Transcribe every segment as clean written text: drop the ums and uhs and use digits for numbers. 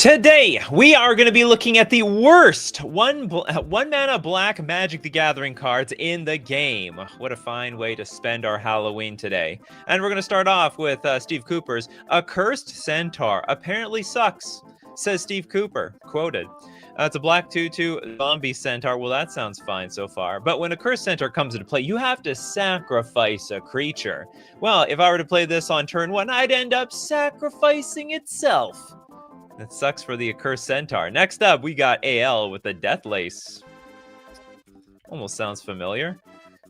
Today, we are going to be looking at the worst one mana black Magic the Gathering cards in the game. What a fine way to spend our Halloween today. And we're going to start off with Steve Cooper's Accursed Centaur apparently sucks, says Steve Cooper, quoted. It's a black 2/2 zombie centaur. Well, that sounds fine so far. But when a Cursed Centaur comes into play, you have to sacrifice a creature. Well, if I were to play this on turn 1, I'd end up sacrificing itself. That sucks for the Accursed Centaur. Next up, we got AL with the Death Lace. Almost sounds familiar.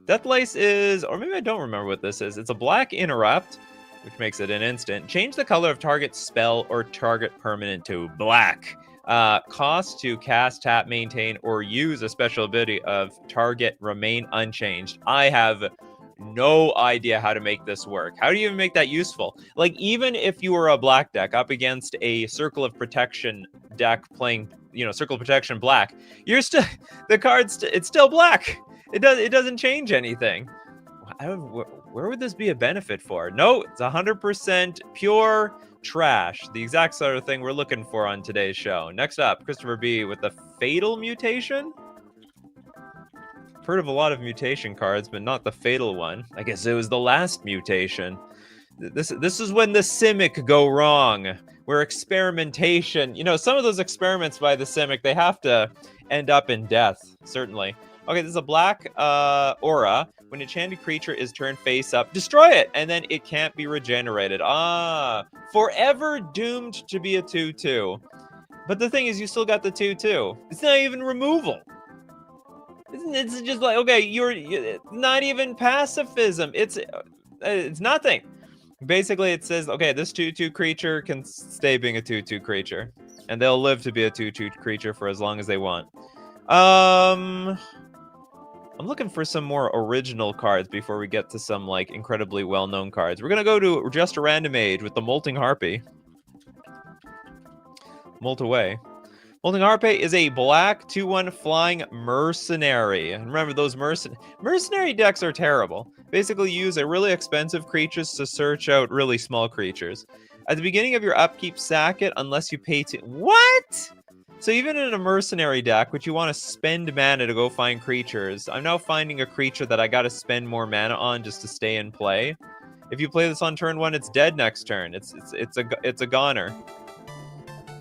Death Lace is, or maybe I don't remember what this is. It's a black interrupt, which makes it an instant. Change the color of target spell or target permanent to black. Cost to cast, tap, maintain, or use a special ability of target remain unchanged. I have no idea how to make this work. How do you even make that useful? Like, even if you were a black deck up against a Circle of Protection deck playing, Circle of Protection black, you're still, the card's, it's still black. It doesn't change anything. Where would this be a benefit for? No, it's 100% pure trash. The exact sort of thing we're looking for on today's show. Next up, Christopher B with the Fatal Mutation. Heard of a lot of mutation cards, but not the fatal one. I guess it was the last mutation. This is when the Simic go wrong, where experimentation, some of those experiments by the Simic, they have to end up in death, certainly. Okay, this is a black aura. When a enchanted creature is turned face up, destroy it, and then it can't be regenerated. Forever doomed to be a 2/2. But the thing is, you still got the 2/2. It's not even removal. It's just like, okay, you're not even pacifism. It's nothing. Basically, it says, okay, this 2/2 creature can stay being a 2/2 creature, and they'll live to be a 2/2 creature for as long as they want. I'm looking for some more original cards before we get to some like incredibly well-known cards. We're gonna go to just a random age with the Molting Harpy. Molt away. Molting Harpy is a black 2/1 flying mercenary. And remember, those mercenary decks are terrible. Basically, use a really expensive creatures to search out really small creatures. At the beginning of your upkeep, sack it unless you pay to... What? So even in a mercenary deck, which you want to spend mana to go find creatures, I'm now finding a creature that I got to spend more mana on just to stay in play. If you play this on turn 1, it's dead next turn. It's a goner.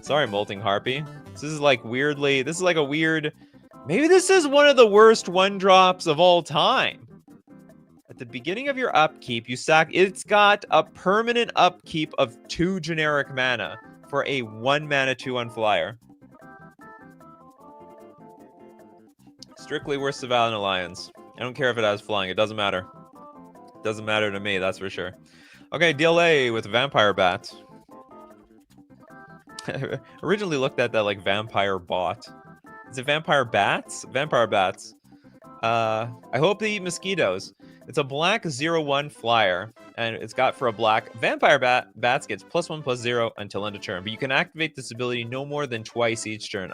Sorry, Molting Harpy. This is like weirdly, this is like a weird, maybe this is one of the worst 1-drops of all time. At the beginning of your upkeep, you sack, it's got a permanent upkeep of 2 generic mana for a 1 mana 2/1 flyer. Strictly worse than Valiant Alliance. I don't care if it has flying, it doesn't matter. It doesn't matter to me, that's for sure. Okay, DLA with Vampire Bat. Originally looked at that like Vampire Bot. Is it Vampire Bats? Vampire Bats. I hope they eat mosquitoes. It's a black 0/1 flyer, and it's got for a black Vampire Bats gets +1/+0 until end of turn, but you can activate this ability no more than twice each turn.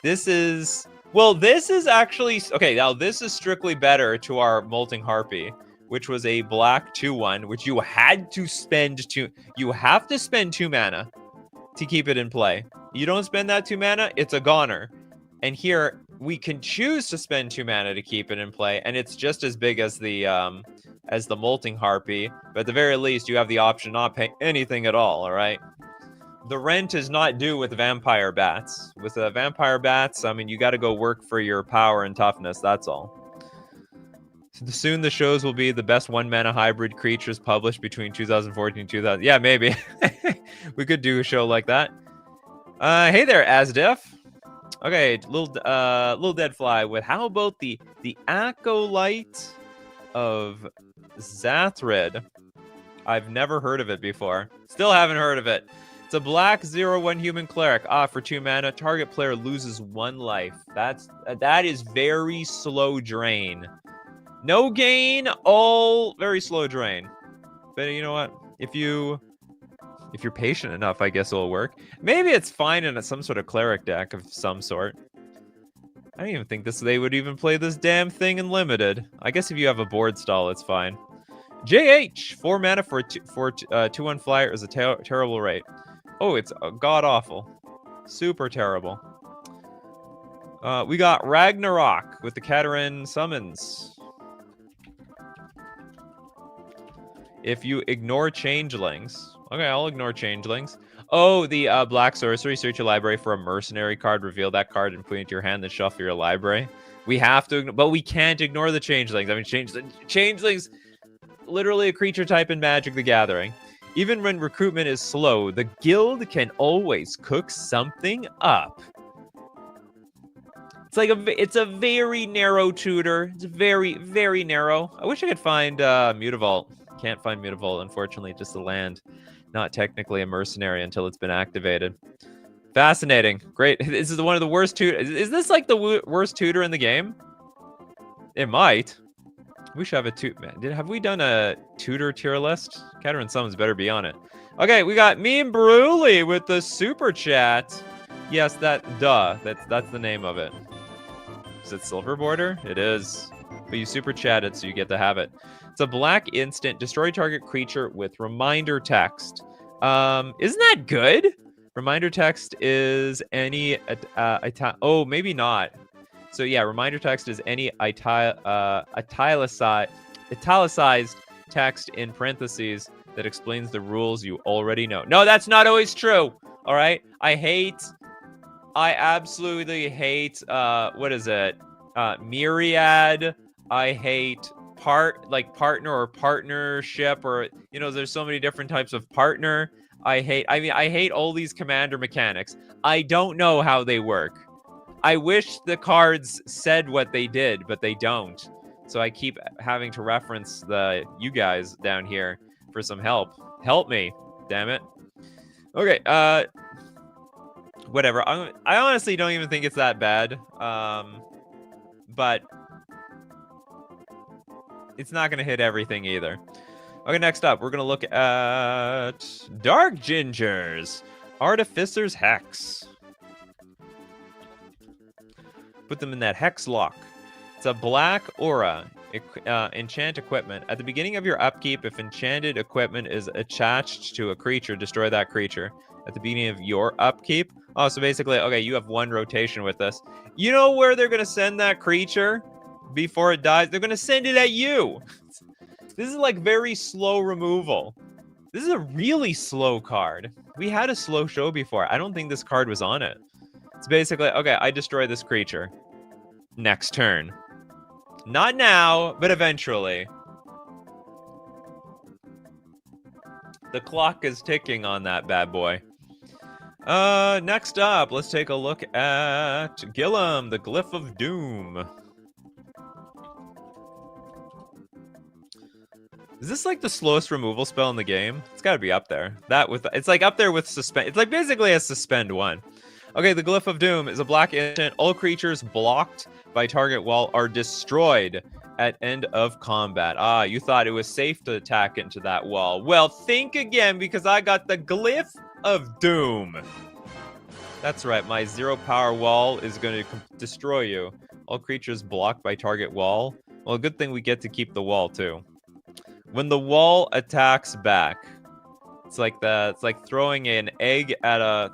This is actually okay. Now this is strictly better to our Molting Harpy, which was a black 2/1, which you had to spend you have to spend 2 mana to keep it in play. You don't spend that 2 mana, it's a goner. And here we can choose to spend 2 mana to keep it in play, and it's just as big as the Molting Harpy, but at the very least you have the option not pay anything at all right? The rent is not due with Vampire Bats. With Vampire Bats, I mean, you got to go work for your power and toughness, that's all. Soon the shows will be the best 1 mana hybrid creatures published between 2014 and 2000. Yeah, maybe. We could do a show like that. Hey there, Asdef. Okay, little dead fly with how about the Acolyte of Zathrid? I've never heard of it before. Still haven't heard of it. It's a black 0/1 human cleric. For 2 mana, target player loses 1 life. That is very slow drain. No gain, all very slow drain. But you know what? If you're patient enough, I guess it'll work. Maybe it's fine in some sort of cleric deck of some sort. I don't even think they would even play this damn thing in limited. I guess if you have a board stall, it's fine. JH, 4 mana for 2/1 flyer is a terrible rate. Oh, it's god-awful. Super terrible. We got Ragnarok with the Katerin summons. If you ignore changelings. Okay, I'll ignore changelings. Oh, the black sorcery. Search your library for a mercenary card. Reveal that card and put it into your hand. Then shuffle your library. We have to, but we can't ignore the changelings. I mean, changelings, literally a creature type in Magic the Gathering. Even when recruitment is slow, the guild can always cook something up. It's like it's a very narrow tutor. It's very, very narrow. I wish I could find Mutavault. Can't find Mutavault, unfortunately, just a land. Not technically a mercenary until it's been activated. Fascinating. Great. This is one of the worst tutors. Is this like the worst tutor in the game? It might. We should have a tutor. Have we done a tutor tier list? Katerin Summons better be on it. Okay, we got Meme Bruli with the super chat. Yes, that's the name of it. Is it Silver Border? It is. But you super chat it, so you get to have it. It's a black instant. Destroy target creature with reminder text. Isn't that good? Reminder text is any... oh, maybe not. So yeah, reminder text is any italicized text in parentheses that explains the rules you already know. No, that's not always true. All right? I absolutely hate, what is it? Myriad. I hate partner or partnership, or, you know, there's so many different types of partner. I hate all these commander mechanics. I don't know how they work. I wish the cards said what they did, but they don't. So I keep having to reference you guys down here for some help. Help me, damn it. Okay, whatever. I honestly don't even think it's that bad. But it's not going to hit everything either. Okay, next up, we're going to look at Dark Gingers. Artificer's Hex. Put them in that Hex lock. It's a black aura. Enchant equipment. At the beginning of your upkeep, if enchanted equipment is attached to a creature, destroy that creature. At the beginning of your upkeep. Oh, so basically, okay, you have one rotation with this. You know where they're going to send that creature before it dies? They're going to send it at you. This is like very slow removal. This is a really slow card. We had a slow show before. I don't think this card was on it. It's basically, okay, I destroy this creature. Next turn. Not now, but eventually. The clock is ticking on that bad boy. Next up, let's take a look at Gillum, the Glyph of Doom. Is this like the slowest removal spell in the game? It's got to be up there. It's like up there with suspend. It's like basically a suspend one. Okay, the Glyph of Doom is a black instant. All creatures blocked by target wall are destroyed at end of combat. Ah, you thought it was safe to attack into that wall. Well, think again, because I got the Glyph of Doom. That's right, my 0 power wall is going to destroy you. All creatures blocked by target wall. Well, good thing we get to keep the wall too. When the wall attacks back, it's like throwing an egg at a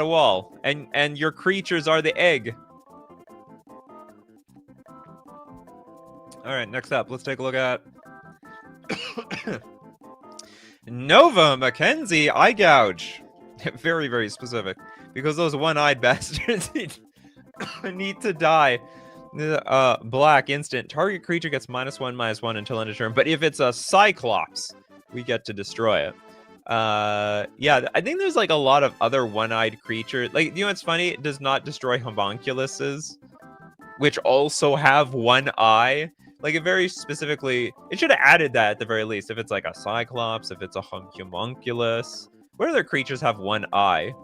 wall, and your creatures are the egg. All right, next up, let's take a look at Nova Mackenzie Eye Gouge. Very, very specific, because those one-eyed bastards need to die. Black instant. Target creature gets -1/-1 until end of turn. But if it's a Cyclops, we get to destroy it. Yeah, I think there's like a lot of other one-eyed creatures. Like, you know what's funny? It does not destroy homunculuses, which also have one eye. Like, it very specifically, it should have added that at the very least. If it's like a Cyclops, if it's a homunculus. What other creatures have one eye?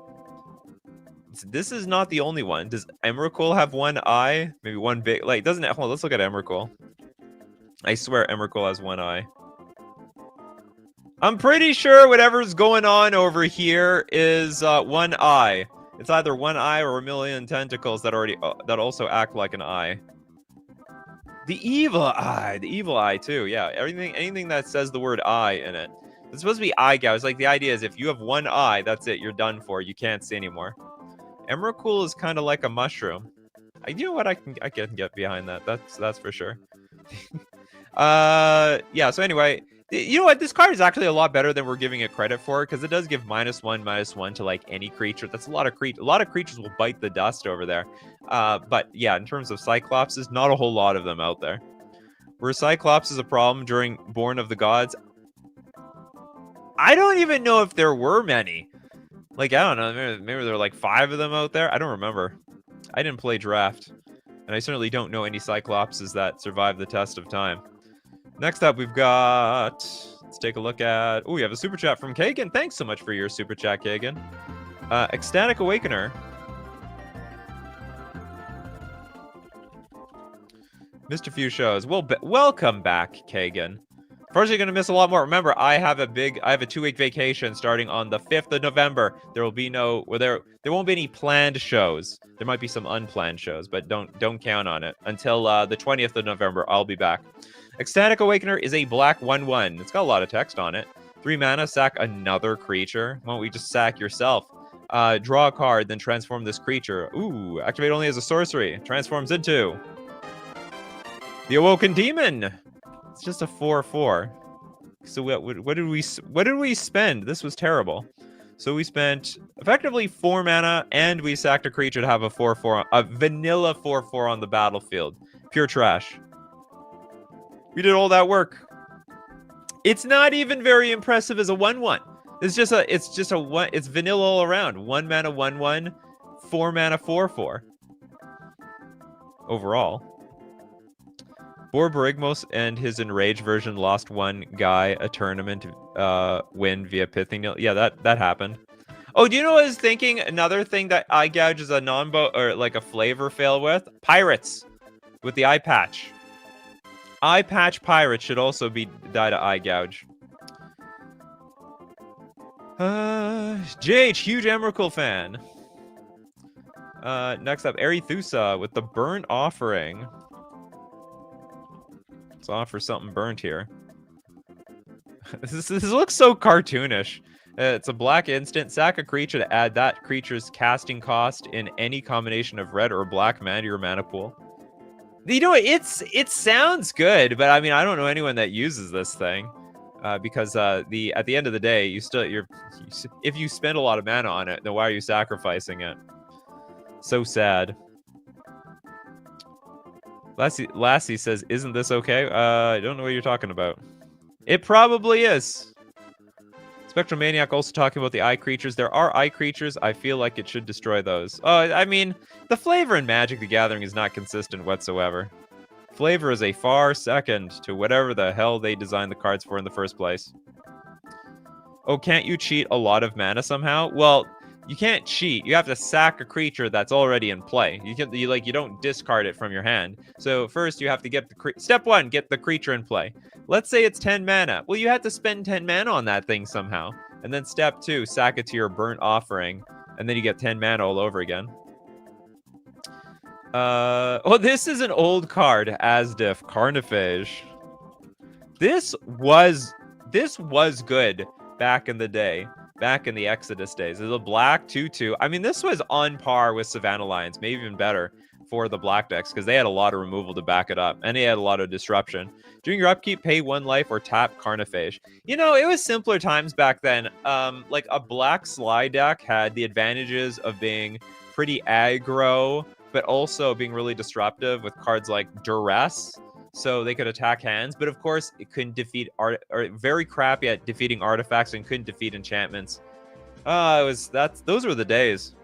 This is not the only one. Does Emrakul have one eye? Maybe one big, like, doesn't it? Hold on, let's look at Emrakul. I swear Emrakul has one eye. I'm pretty sure whatever's going on over here is one eye. It's either one eye or a million tentacles that also act like an eye. The evil eye too. Yeah, anything that says the word eye in it. It's supposed to be eye gouge. Like, the idea is if you have one eye, that's it. You're done for. You can't see anymore. Emrakul is kind of like a mushroom. You know what? I can get behind that. That's for sure. Yeah. So anyway, you know what? This card is actually a lot better than we're giving it credit for, because it does give -1/-1 to like any creature. That's a lot of creatures. A lot of creatures will bite the dust over there. But yeah, in terms of Cyclopses, not a whole lot of them out there. Were Cyclopses a problem during Born of the Gods? I don't even know if there were many. Like, I don't know. Maybe there were like 5 of them out there. I don't remember. I didn't play Draft. And I certainly don't know any Cyclopses that survived the test of time. Next up, we've got... Let's take a look at... Oh, we have a super chat from Kagan. Thanks so much for your super chat, Kagan. Ecstatic Awakener. Missed a few shows. Well, welcome back, Kagan. First, you're gonna miss a lot more. Remember, I have a 2-week vacation starting on the 5th of November. There will be there won't be any planned shows. There might be some unplanned shows, but don't count on it until the 20th of November. I'll be back. Ecstatic Awakener is a black 1/1. It's got a lot of text on it. 3 mana, sack another creature. Why don't we just sack yourself? Draw a card, then transform this creature. Ooh, activate only as a sorcery. Transforms into the Awoken Demon. It's just a 4/4. So what did we spend? This was terrible. So we spent effectively 4 mana, and we sacked a creature to have a 4/4, a vanilla 4/4 on the battlefield. Pure trash. We did all that work. It's not even very impressive as a 1/1. It's vanilla all around. 1 mana 1/1, 4 mana 4/4. Overall. Borborygmos and his enraged version lost one guy a tournament win via pithing. Yeah, that happened. Oh, do you know what I was thinking? Another thing that eye gouge is a or like a flavor fail with? Pirates with the eye patch. Eye patch pirates should also die to eye gouge. JH, huge Emrakul fan. Next up, Arethusa with the Burnt Offering. Let's offer something burnt here. This looks so cartoonish. It's a black instant. Sack a creature to add that creature's casting cost in any combination of red or black mana to your mana pool. You know, it sounds good, but I mean, I don't know anyone that uses this thing. Because at the end of the day, if you spend a lot of mana on it, then why are you sacrificing it? So sad. Lassie says, "Isn't this okay?" I don't know what you're talking about. It probably is. Spectromaniac also talking about the eye creatures. There are eye creatures. I feel like it should destroy those. I mean, the flavor in Magic the Gathering is not consistent whatsoever. Flavor is a far second to whatever the hell they designed the cards for in the first place. Oh, can't you cheat a lot of mana somehow? Well, you can't cheat. You have to sack a creature that's already in play. You don't discard it from your hand. So first you have to get step 1, get the creature in play. Let's say it's 10 mana. Well, you have to spend 10 mana on that thing somehow. And then step 2, sack it to your Burnt Offering, and then you get 10 mana all over again. Oh, this is an old card, Asdiff, Carnophage. This was good back in the day. Back in the Exodus days. It's a black 2/2. I mean, this was on par with Savannah Lions, maybe even better for the black decks, because they had a lot of removal to back it up, and they had a lot of disruption. During your upkeep, pay 1 life or tap Carnophage. You know, it was simpler times back then. Like a black slide deck had the advantages of being pretty aggro, but also being really disruptive with cards like Duress. So they could attack hands, but of course it couldn't defeat or very crappy at defeating artifacts and couldn't defeat enchantments. Those were the days.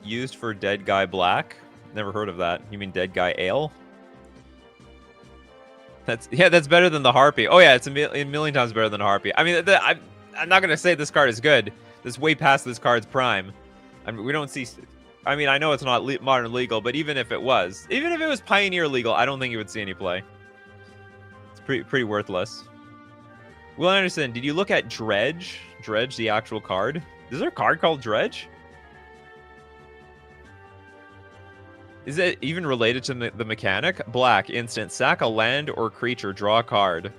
Used for Dead Guy Black? Never heard of that. You mean Dead Guy Ale? That's better than the Harpy. Oh yeah, it's a million times better than a Harpy. I mean, I'm not gonna say this card is good. This is way past this card's prime. I mean, we don't see. I mean, I know it's not modern legal, but even if it was Pioneer legal, I don't think you would see any play. It's pretty worthless. Will Anderson, did you look at Dredge? Dredge, the actual card? Is there a card called Dredge? Is it even related to the mechanic? Black, instant, sack a land or creature, draw a card.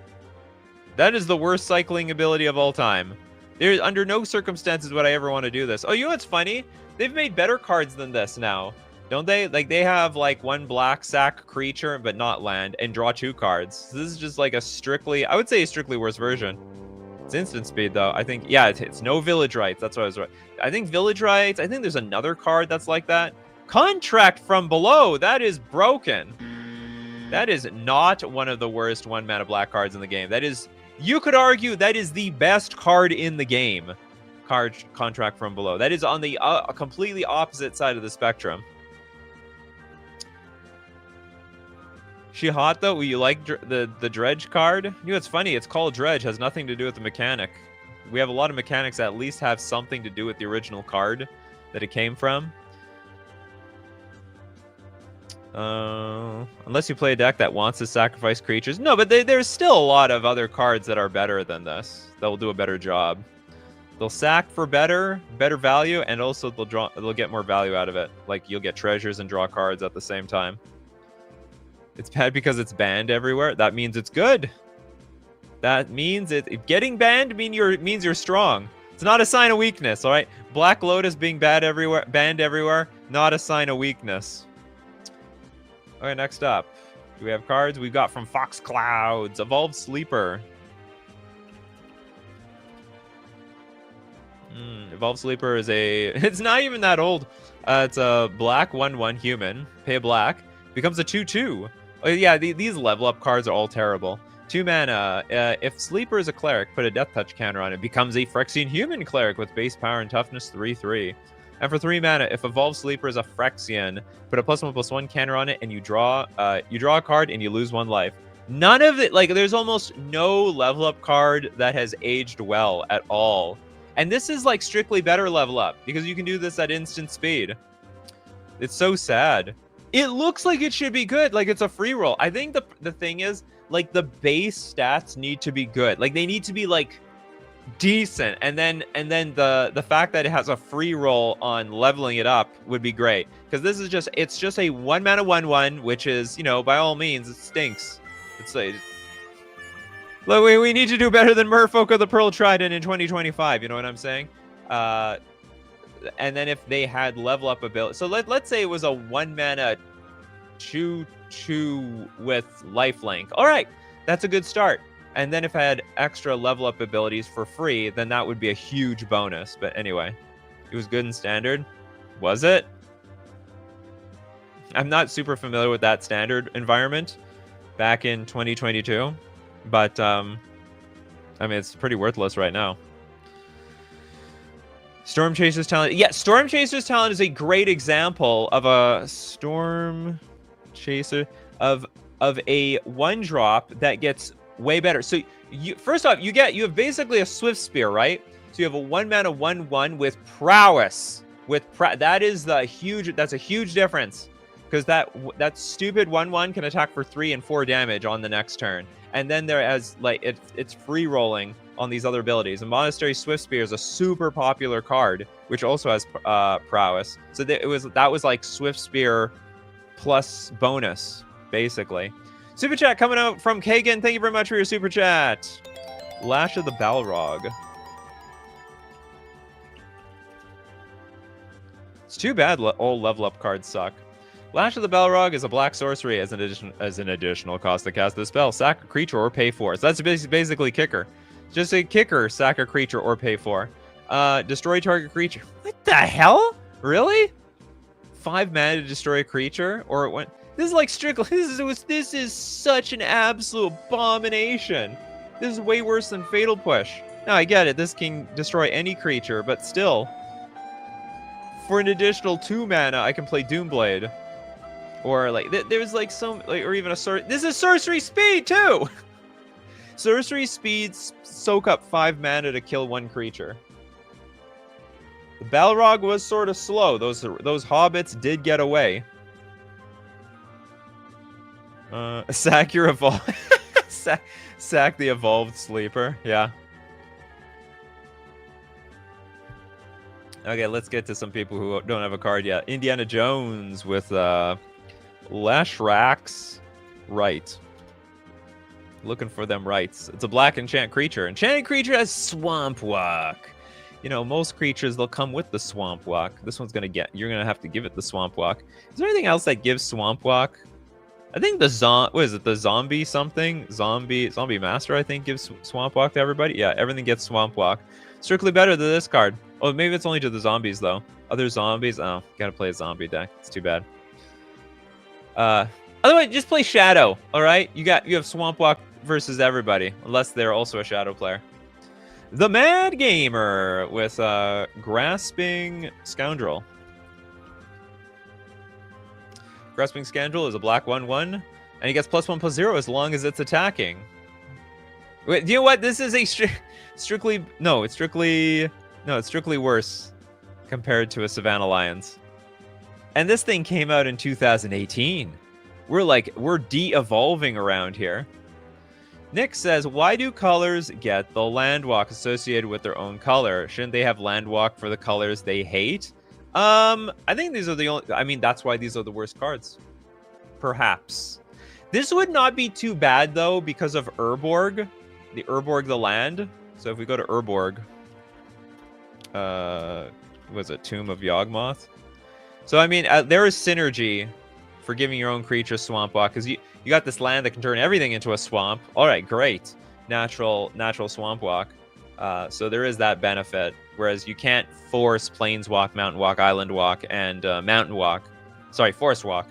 That is the worst cycling ability of all time. There's under no circumstances would I ever want to do this. Oh, you know what's funny? They've made better cards than this now, don't they? Like, they have, like, one black sack creature, but not land, and draw 2 cards. So this is just, like, a strictly, I would say a strictly worse version. It's instant speed, though. I think, yeah, it's no village rights. That's what I was right. I think village rights, I think there's another card that's like that. Contract from Below, that is broken. That is not one of the worst 1-mana black cards in the game. That is, you could argue that is the best card in the game. Contract from Below. That is on the completely opposite side of the spectrum. She hot though? You like the dredge card? You know, it's funny. It's called dredge. Has nothing to do with the mechanic. We have a lot of mechanics that at least have something to do with the original card that it came from. Unless you play a deck that wants to sacrifice creatures. No, but there's still a lot of other cards that are better than this. That will do a better job. They'll sack for better value, and also they'll get more value out of it. Like, you'll get treasures and draw cards at the same time. It's bad because it's banned everywhere. That means it's good. That means getting banned means you're strong. It's not a sign of weakness, all right? Black Lotus being banned everywhere, not a sign of weakness. Okay, next up. Do we have cards? We've got from Fox Clouds, Evolved Sleeper. Evolved Sleeper is it's not even that old. It's a black 1/1 human. Pay a black. Becomes a 2/2. Oh, yeah, these level up cards are all terrible. 2 mana. If Sleeper is a cleric, put a Death Touch counter on it. Becomes a Phyrexian human cleric with base power and toughness 3/3. And for 3 mana, if Evolved Sleeper is a Phyrexian, put a +1/+1 counter on it, and you draw a card and you lose 1 life. None of it, like, there's almost no level up card that has aged well at all. And this is like strictly better level up because you can do this at instant speed. It's so sad. It looks like it should be good, like it's a free roll. I think the thing is, like, the base stats need to be good. Like, they need to be like decent, and then the fact that it has a free roll on leveling it up would be great, because this is just, it's just a 1 mana 1/1, which is, you know, by all means, it stinks. It's like, look, we need to do better than Merfolk of the Pearl Trident in 2025, you know what I'm saying? And then if they had level up ability, so let's say it was a 1 mana 2/2 with lifelink. All right, that's a good start. And then if I had extra level up abilities for free, then that would be a huge bonus. But anyway, it was good in standard. Was it? I'm not super familiar with that standard environment back in 2022. But, I mean, it's pretty worthless right now. Storm Chaser's Talent. Yeah, Storm Chaser's Talent is a great example of a Storm Chaser, of a 1-drop that gets way better. So first off, you have basically a Swift Spear, right? So you have a 1 mana 1/1 with prowess. That's a huge difference, because that stupid 1/1 can attack for 3 and 4 damage on the next turn. And then there has, like, it's free rolling on these other abilities. And Monastery Swift Spear is a super popular card, which also has prowess. So that was like Swift Spear plus bonus, basically. Super chat coming out from Kagan. Thank you very much for your super chat. Lash of the Balrog. It's too bad all level up cards suck. Lash of the Balrog is a black sorcery as an additional cost to cast the spell. Sack a creature or pay for. So that's basically kicker. Just a kicker, sack a creature or pay for. Destroy target creature. What the hell? Really? 5 mana to destroy a creature? Or what? This is like strictly. This is such an absolute abomination. This is way worse than Fatal Push. Now I get it. This can destroy any creature, but still, for an additional 2 mana, I can play Doomblade. Or like there's like some, like, or even a this is sorcery speed too. Sorcery speeds soak up 5 mana to kill 1 creature. The Balrog was sort of slow. Those hobbits did get away. Sack your evolved sack the Evolved Sleeper. Yeah. Okay, let's get to some people who don't have a card yet. Indiana Jones with Lashrax. Right. Looking for them rights. It's a black enchant creature. Enchanted creature has Swamp Walk. You know, most creatures, they'll come with the Swamp Walk. This one's going to you're going to have to give it the Swamp Walk. Is there anything else that gives Swamp Walk? I think the what is it? The zombie something? Zombie Master, I think, gives Swamp Walk to everybody. Yeah, everything gets Swamp Walk. Strictly better than this card. Oh, maybe it's only to the zombies, though. Other zombies? Oh, gotta play a zombie deck. It's too bad. Otherwise, just play Shadow, all right? You have Swamp Walk versus everybody, unless they're also a Shadow player. The Mad Gamer with Grasping Scoundrel. Grasping Scoundrel is a black 1/1, and he gets +1/+0 as long as it's attacking. Wait, do you know what? This is a strictly worse compared to a Savannah Lions. And this thing came out in 2018. We're de-evolving around here. Nick says, why do colors get the land walk associated with their own color? Shouldn't they have land walk for the colors they hate? I think these are the only... I mean, that's why these are the worst cards. Perhaps. This would not be too bad, though, because of Urborg. The Urborg, the land. So if we go to Urborg... was it Tomb of Yawgmoth? So, I mean, there is synergy for giving your own creature Swamp Walk, because you got this land that can turn everything into a swamp. All right, great. Natural Swamp Walk. So there is that benefit, whereas you can't force Planeswalk, Mountain Walk, Island Walk, and Mountain Walk. Sorry, Forest Walk.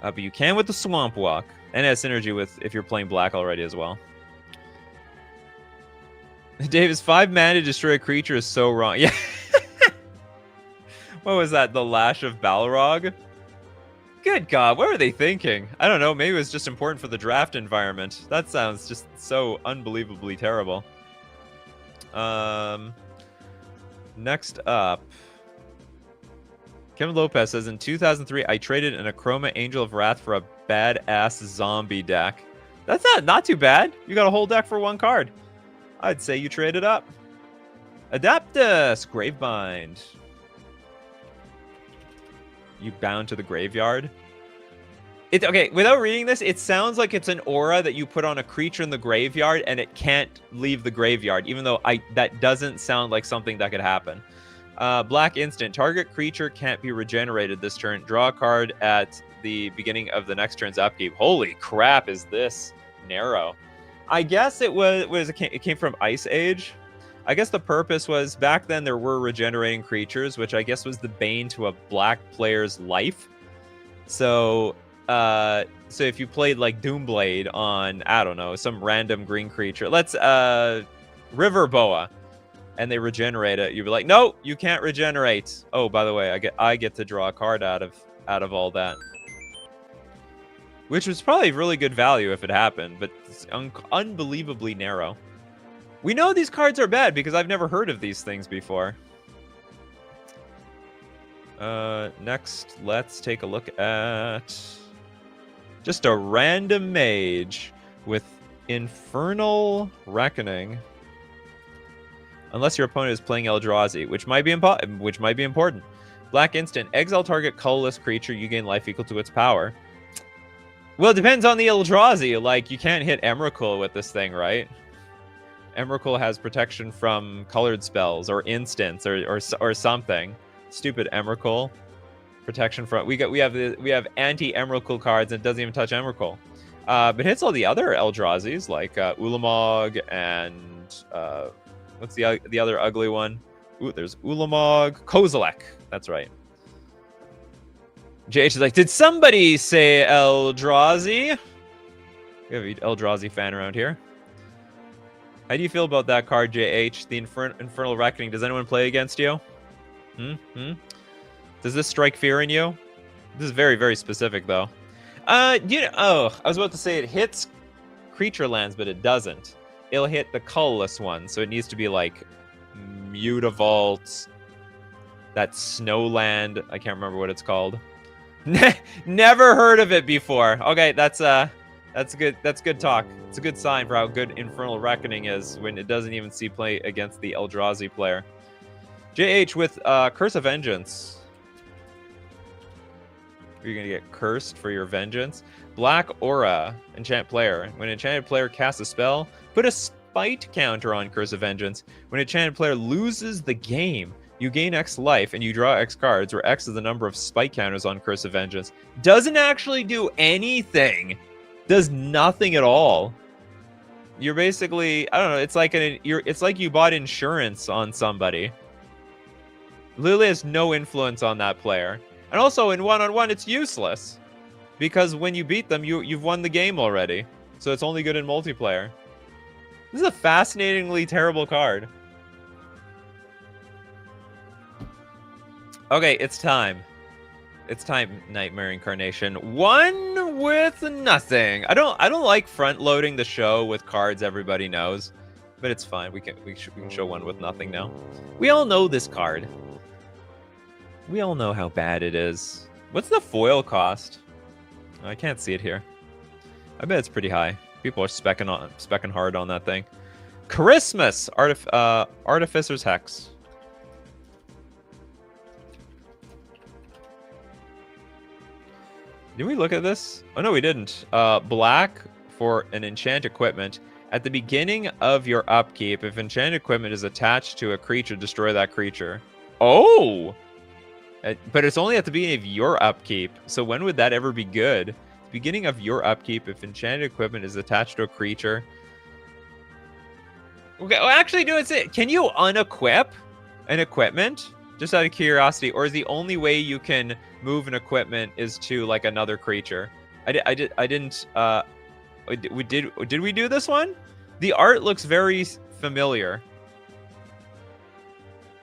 But you can with the Swamp Walk, and it has synergy with if you're playing black already as well. Davis, 5 mana to destroy a creature is so wrong. Yeah. What was that? The Lash of Balrog? Good God, what were they thinking? I don't know, maybe it was just important for the draft environment. That sounds just so unbelievably terrible. Next up. Kevin Lopez says, in 2003, I traded an Achroma Angel of Wrath for a badass zombie deck. That's not too bad. You got a whole deck for one card. I'd say you traded up. Adaptus, Gravebind. You bound to the graveyard. Okay, without reading this, it sounds like it's an aura that you put on a creature in the graveyard and it can't leave the graveyard, even though that doesn't sound like something that could happen. Black instant. Target creature can't be regenerated this turn. Draw a card at the beginning of the next turn's upkeep. Holy crap, is this narrow. I guess it came from Ice Age. I guess the purpose was, back then there were regenerating creatures, which I guess was the bane to a black player's life. So if you played like Doomblade on, I don't know, some random green creature, let's River Boa, and they regenerate it, you'd be like, no, you can't regenerate. Oh, by the way, I get to draw a card out of all that. Which was probably really good value if it happened, but it's unbelievably narrow. We know these cards are bad because I've never heard of these things before. Next, let's take a look at just a random mage with Infernal Reckoning. Unless your opponent is playing Eldrazi, which might be important. Black instant. Exile target colorless creature. You gain life equal to its power. Well, it depends on the Eldrazi. Like, you can't hit Emrakul with this thing, right? Emrakul has protection from colored spells or instants or something. Stupid Emrakul. Protection from we have anti-Emrakul cards and it doesn't even touch Emrakul. But hits all the other Eldrazi's like Ulamog and what's the other ugly one? Ooh, there's Ulamog, Kozilek. That's right. JH is like, did somebody say Eldrazi? We have an Eldrazi fan around here. How do you feel about that card, JH? The Infernal Reckoning. Does anyone play against you? Does this strike fear in you? This is very, very specific, though. I was about to say it hits creature lands, but it doesn't. It'll hit the colorless one, so it needs to be like Mutavault, that snow land. I can't remember what it's called. Never heard of it before. Okay, that's good. That's good talk. It's a good sign for how good Infernal Reckoning is when it doesn't even see play against the Eldrazi player. JH with Curse of Vengeance. You're going to get cursed for your vengeance. Black Aura, enchant player. When an enchanted player casts a spell, put a spite counter on Curse of Vengeance. When an enchanted player loses the game, you gain X life and you draw X cards, where X is the number of spite counters on Curse of Vengeance. Doesn't actually do anything. Does nothing at all. You're basically, I don't know, it's like you bought insurance on somebody. Literally has no influence on that player. And also in one-on-one, it's useless. Because when you beat them, you've won the game already. So it's only good in multiplayer. This is a fascinatingly terrible card. Okay, it's time. It's time, Nightmare Incarnation. 1 with nothing. I don't like front loading the show with cards everybody knows, but it's fine. We can show 1 with nothing now. We all know this card. We all know how bad it is. What's the foil cost? I can't see it here. I bet it's pretty high. People are specking hard on that thing. Christmas Artificer's Hex. Did we look at this? Oh, no, we didn't. Black for an enchant equipment. At the beginning of your upkeep, if enchant equipment is attached to a creature, destroy that creature. Oh! But it's only at the beginning of your upkeep. So when would that ever be good? Beginning of your upkeep, if enchanted equipment is attached to a creature. Okay, well, actually, no, it's it. Can you unequip an equipment? Just out of curiosity, or is the only way you can move an equipment is to like another creature? Did we do this one? The art looks very familiar.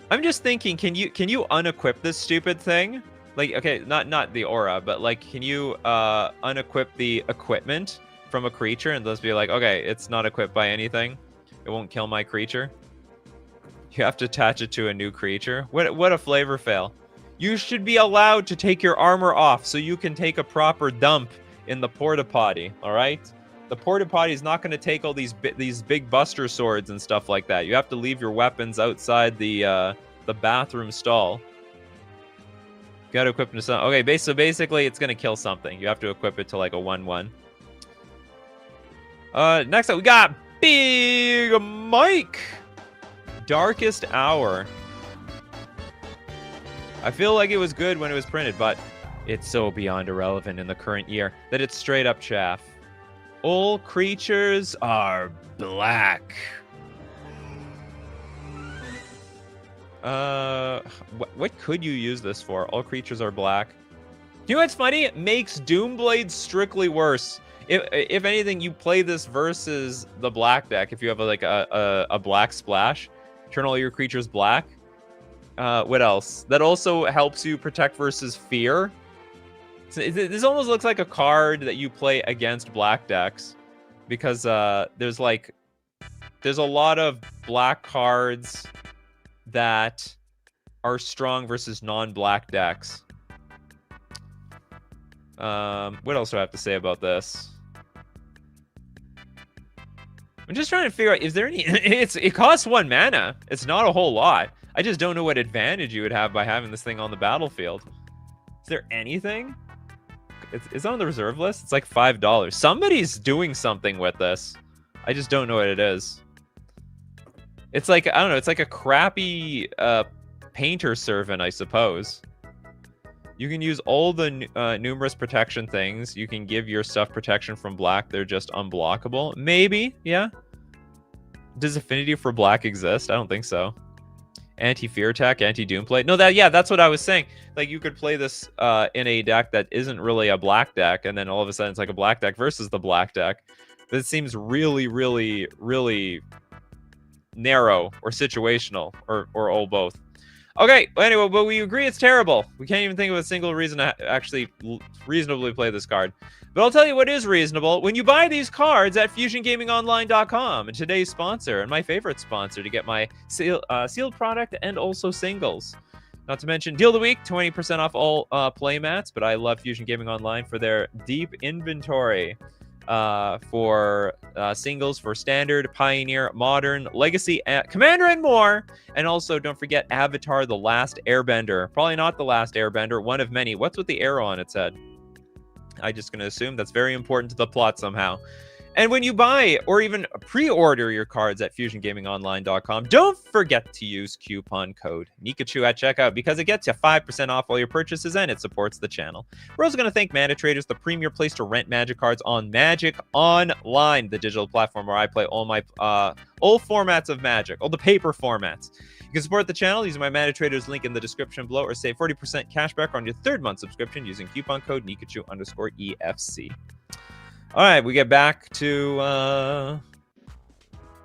I'm just thinking, can you unequip this stupid thing? Like, okay, not the aura, but like, can you unequip the equipment from a creature and just be like, okay, it's not equipped by anything. It won't kill my creature. You have to attach it to a new creature. What a flavor fail. You should be allowed to take your armor off so you can take a proper dump in the porta potty, all right? The porta potty is not going to take all these big buster swords and stuff like that. You have to leave your weapons outside the bathroom stall. Got to equip it to something. Okay, so basically it's going to kill something. You have to equip it to like a 1/1. Next up, we got Big Mike. Darkest Hour. I feel like it was good when it was printed, but it's so beyond irrelevant in the current year that it's straight up chaff. All creatures are black. What could you use this for? All creatures are black. You know what's funny? It makes Doomblade strictly worse. If anything, you play this versus the black deck. If you have like a black splash, turn all your creatures black. What else? That also helps you protect versus fear. So this almost looks like a card that you play against black decks, because there's a lot of black cards that are strong versus non-black decks. What else do I have to say about this? I'm just trying to figure out, is there any... It costs 1 mana. It's not a whole lot. I just don't know what advantage you would have by having this thing on the battlefield. Is there anything? It's on the reserve list. It's like $5. Somebody's doing something with this. I just don't know what it is. It's like, I don't know, it's like a crappy painter servant, I suppose. You can use all the numerous protection things. You can give your stuff protection from black. They're just unblockable. Maybe, yeah. Does affinity for black exist? I don't think so. Anti-fear attack, anti-doomplay. No, that's what I was saying. Like, you could play this in a deck that isn't really a black deck, and then all of a sudden it's like a black deck versus the black deck. This seems really, really, really narrow or situational, or all both. Okay, well, anyway, but we agree it's terrible. We can't even think of a single reason to actually reasonably play this card. But I'll tell you what is reasonable. When you buy these cards at FusionGamingOnline.com, and today's sponsor, and my favorite sponsor to get my sealed product and also singles. Not to mention, deal of the week, 20% off all playmats, but I love Fusion Gaming Online for their deep inventory for singles for Standard, Pioneer, Modern, Legacy, Commander, and more. And also, don't forget Avatar: The Last Airbender. Probably not The Last Airbender, one of many. What's with the arrow on its head? I'm just going to assume that's very important to the plot somehow. And when you buy or even pre-order your cards at FusionGamingOnline.com, don't forget to use coupon code Nikachu at checkout because it gets you 5% off all your purchases and it supports the channel. We're also going to thank Mana Traders, the premier place to rent Magic cards on Magic Online, the digital platform where I play all my all formats of Magic, all the paper formats. You can support the channel using my Mana Traders link in the description below or save 40% cashback on your 3rd month subscription using coupon code Nikachu_EFC. All right, we get back to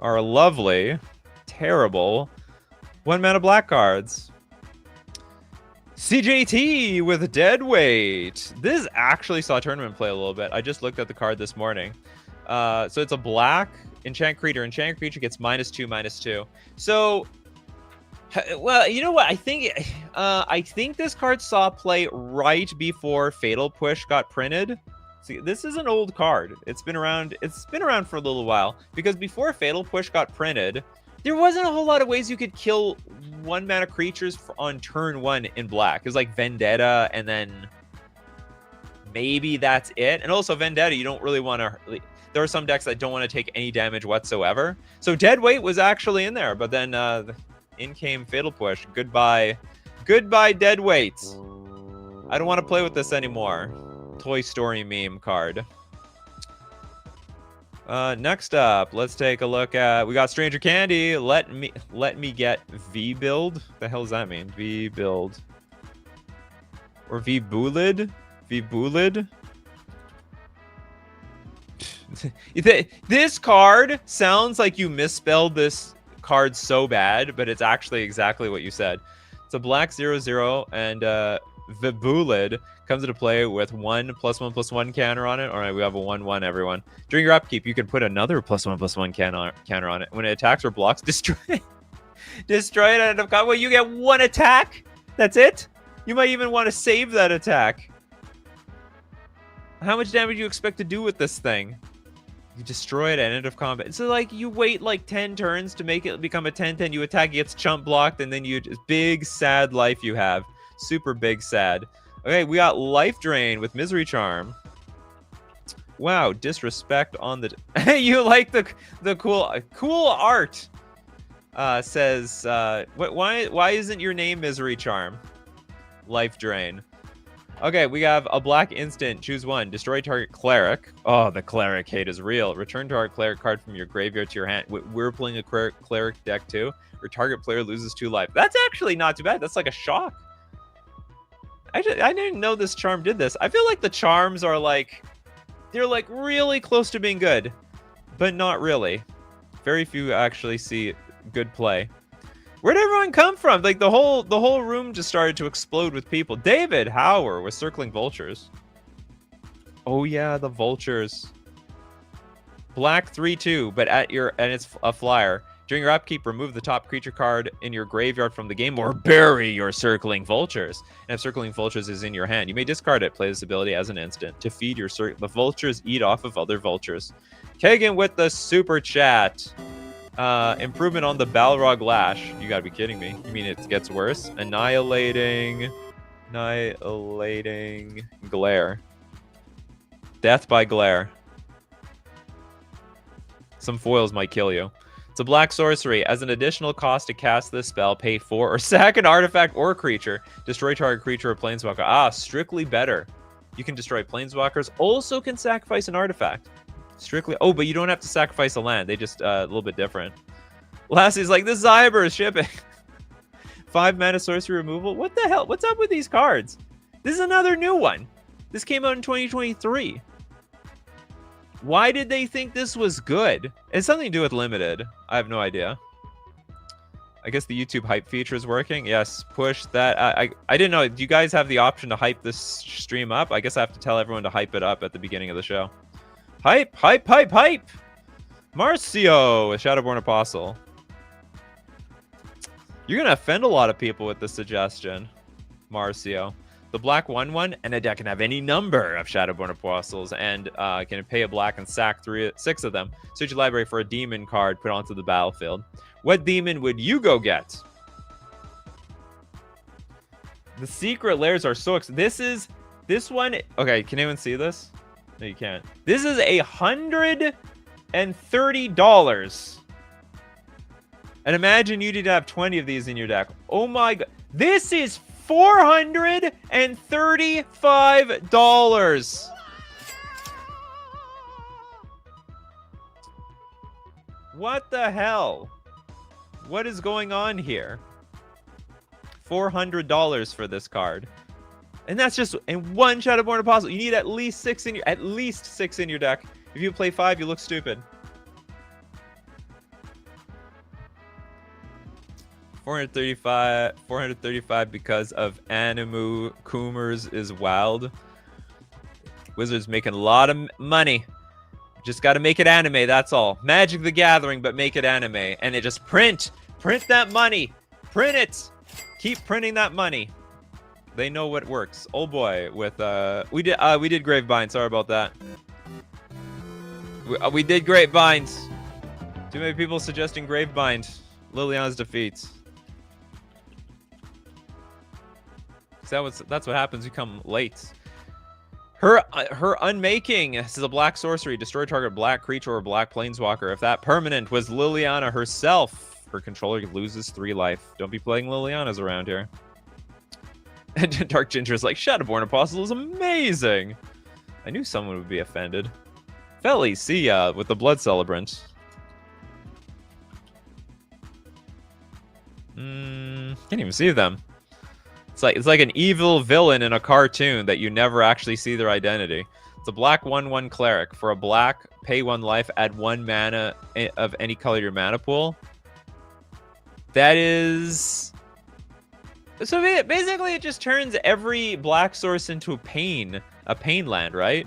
our lovely, terrible 1-mana black cards. CJT with Deadweight. This actually saw tournament play a little bit. I just looked at the card this morning. So it's a black enchant creature. Enchant creature gets -2/-2. So, well, you know what? I think this card saw play right before Fatal Push got printed. See, this is an old card. It's been around for a little while because before Fatal Push got printed, there wasn't a whole lot of ways you could kill 1-mana creatures on turn 1 in black. It was like Vendetta, and then maybe that's it. And also Vendetta, you don't really want to. There are some decks that don't want to take any damage whatsoever. So Deadweight was actually in there, but then in came Fatal Push. Goodbye, Deadweight. I don't want to play with this anymore. Toy Story meme card. Next up, let's take a look at. We got Stranger Candy. Let me get V-Build. The hell does that mean? V-Build or V-Bulid? V-Bulid. This card sounds like you misspelled this card so bad, but it's actually exactly what you said. It's a black 0/0 and V-Bulid comes into play with 1+1/+1 counter on it. All right, we have a 1/1, everyone. During your upkeep, you can put another +1/+1 counter on it. When it attacks or blocks, destroy it. Destroy it at end of combat. Well, you get 1 attack? That's it? You might even want to save that attack. How much damage do you expect to do with this thing? You destroy it at end of combat. So, like, you wait, like, 10 turns to make it become a 10/10. You attack, it gets chump blocked, and then you... Big, sad life you have. Super big, sad. Okay, we got Life Drain with Misery Charm. Wow, disrespect on the... You like the cool art. Says, why isn't your name Misery Charm? Life Drain. Okay, we have a black instant. Choose 1. Destroy target cleric. Oh, the cleric hate is real. Return target cleric card from your graveyard to your hand. We're playing a cleric deck too. Your target player loses 2 life. That's actually not too bad. That's like a shock. I didn't know this charm did this. I feel like the charms are like, they're like really close to being good, but not really. Very few actually see good play. Where'd everyone come from? Like the whole room just started to explode with people. David Hauer with Circling Vultures. Oh yeah, the vultures. Black 3/2, but and it's a flyer. During your upkeep, remove the top creature card in your graveyard from the game or bury your Circling Vultures. And if Circling Vultures is in your hand, you may discard it. Play this ability as an instant. To feed your the vultures, eat off of other vultures. Kagan with the super chat. Improvement on the Balrog Lash. You gotta be kidding me. You mean it gets worse? Annihilating Glare. Death by Glare. Some foils might kill you. It's a black sorcery. As an additional cost to cast this spell, pay 4 or sack an artifact or creature. Destroy target creature or planeswalker. Ah, strictly better. You can destroy planeswalkers. Also can sacrifice an artifact. Strictly. Oh, but you don't have to sacrifice a land. They just a little bit different. Lassie's like, this Zyber is shipping. 5 mana sorcery removal. What the hell? What's up with these cards? This is another new one. This came out in 2023. Why did they think this was good? It's something to do with limited. I have no idea. I guess the YouTube hype feature is working. Yes, push that. I didn't know. Do you guys have the option to hype this stream up? I guess I have to tell everyone to hype it up at the beginning of the show. Hype, hype, hype, hype! Marcio, a Shadowborn Apostle. You're going to offend a lot of people with this suggestion, Marcio. The black 1/1, and a deck can have any number of Shadowborn Apostles, and can pay a black and sack 6 of them. Search your library for a demon card, put onto the battlefield. What demon would you go get? The secret lairs are so... This is This one, okay, can anyone see this? No, you can't. This is $130. And imagine you did have 20 of these in your deck. Oh my god. This is $435. What the hell? What is going on here? $400 for this card. And that's just in one Shadowborn Apostle. You need at least six in your deck. If you play 5, you look stupid. 435 because of Animu Coomers is wild. Wizards making a lot of money. Just got to make it anime, that's all. Magic the Gathering, but make it anime. And it just print that money. Print it. Keep printing that money. They know what works. Oh boy, with we did Gravebind. Sorry about that. We did Gravebind. Too many people suggesting Gravebind. Liliana's defeat. That's what happens. You come late. Her unmaking. This is a black sorcery. Destroy target black creature or black planeswalker. If that permanent was Liliana herself, her controller loses 3 life. Don't be playing Lilianas around here. And Dark Ginger is like, Shadowborn Apostle is amazing. I knew someone would be offended. Felly, see ya with the Blood Celebrant. Can't even see them. It's like an evil villain in a cartoon that you never actually see their identity. It's a black 1/1 cleric. For a black, pay 1 life, add 1 mana of any color to your mana pool. That is... So basically it just turns every black source into a pain land, right?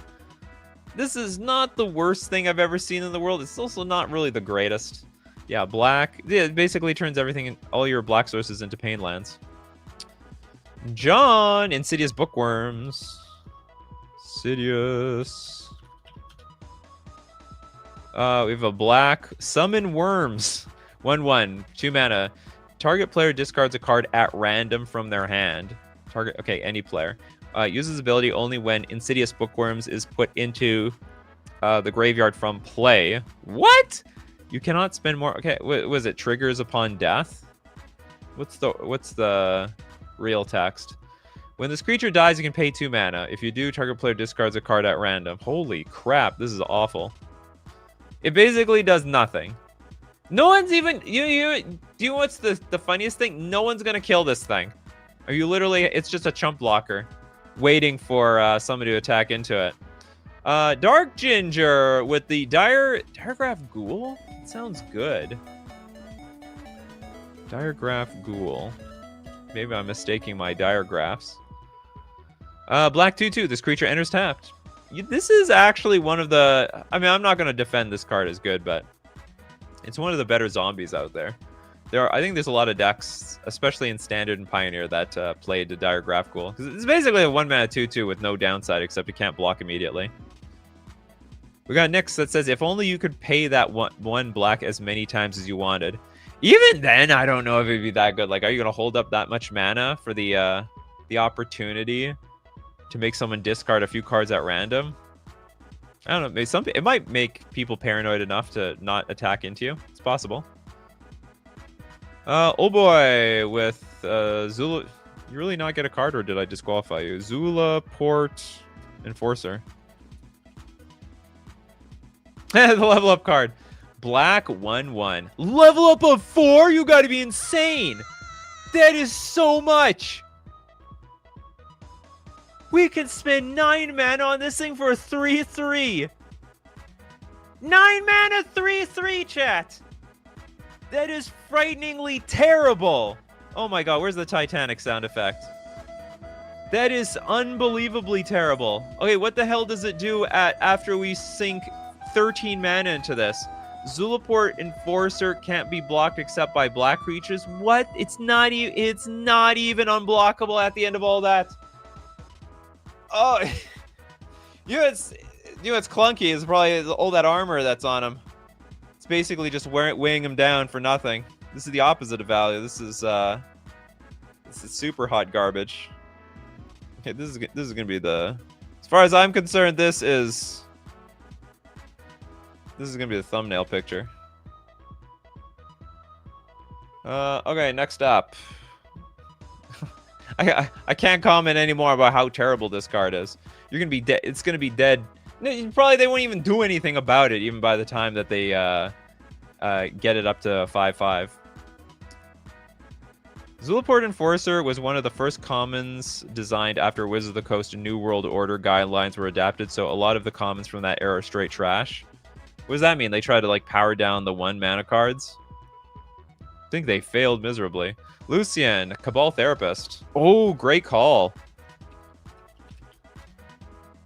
This is not the worst thing I've ever seen in the world. It's also not really the greatest. Yeah, black. Yeah, it basically turns everything, all your black sources into pain lands. John, Insidious Bookworms. Insidious. We have a black Summon Worms. 1/1, 2 mana. Target player discards a card at random from their hand. Any player. Uses ability only when Insidious Bookworms is put into the graveyard from play. What? You cannot spend more. Okay, was it triggers upon death? What's the real text? When this creature dies, you can pay 2 mana. If you do, target player discards a card at random. Holy crap, this is awful. It basically does nothing. No one's even... Do you know what's the funniest thing? No one's gonna kill this thing. Are you literally... It's just a chump blocker. Waiting for somebody to attack into it. Dark Ginger with the Diregraph Ghoul? It sounds good. Diregraph Ghoul. Maybe I'm mistaking my diregraphs. Black 2/2. This creature enters tapped. This is actually one of the... I mean, I'm not going to defend this card as good, but it's one of the better zombies out there. I think there's a lot of decks, especially in Standard and Pioneer, that played the Diregraph Ghoul. Because it's basically a 1-mana 2/2 with no downside, except it can't block immediately. We got Nyx that says, if only you could pay that one black as many times as you wanted. Even then, I don't know if it'd be that good. Like, are you going to hold up that much mana for the opportunity to make someone discard a few cards at random? I don't know. Maybe it might make people paranoid enough to not attack into you. It's possible. Oh boy, with Zula. You really not get a card, or did I disqualify you? Zula, Port, Enforcer. The level up card. Black 1/1. Level up of 4? You gotta be insane. That is so much. We can spend 9 mana on this thing for a 3/3. 9 mana 3/3, chat. That is frighteningly terrible. Oh my god, where's the Titanic sound effect? That is unbelievably terrible. Okay, what the hell does it do after we sink 13 mana into this? Zulaport Enforcer can't be blocked except by black creatures. What? It's not even unblockable at the end of all that. Oh, you know it's clunky. It's probably all that armor that's on him. It's basically just weighing him down for nothing. This is the opposite of value. This is super hot garbage. Okay, this is gonna be the. As far as I'm concerned, this is gonna be the thumbnail picture. Okay, next up. I can't comment anymore about how terrible this card is. You're gonna be dead. It's gonna be dead. No, probably they won't even do anything about it, even by the time that they get it up to 5/5. Zulaport Enforcer was one of the first commons designed after Wizards of the Coast and New World Order guidelines were adapted, so a lot of the commons from that era are straight trash. What does that mean? They try to like power down the 1 mana cards? I think they failed miserably. Lucian, Cabal Therapist. Oh, great call.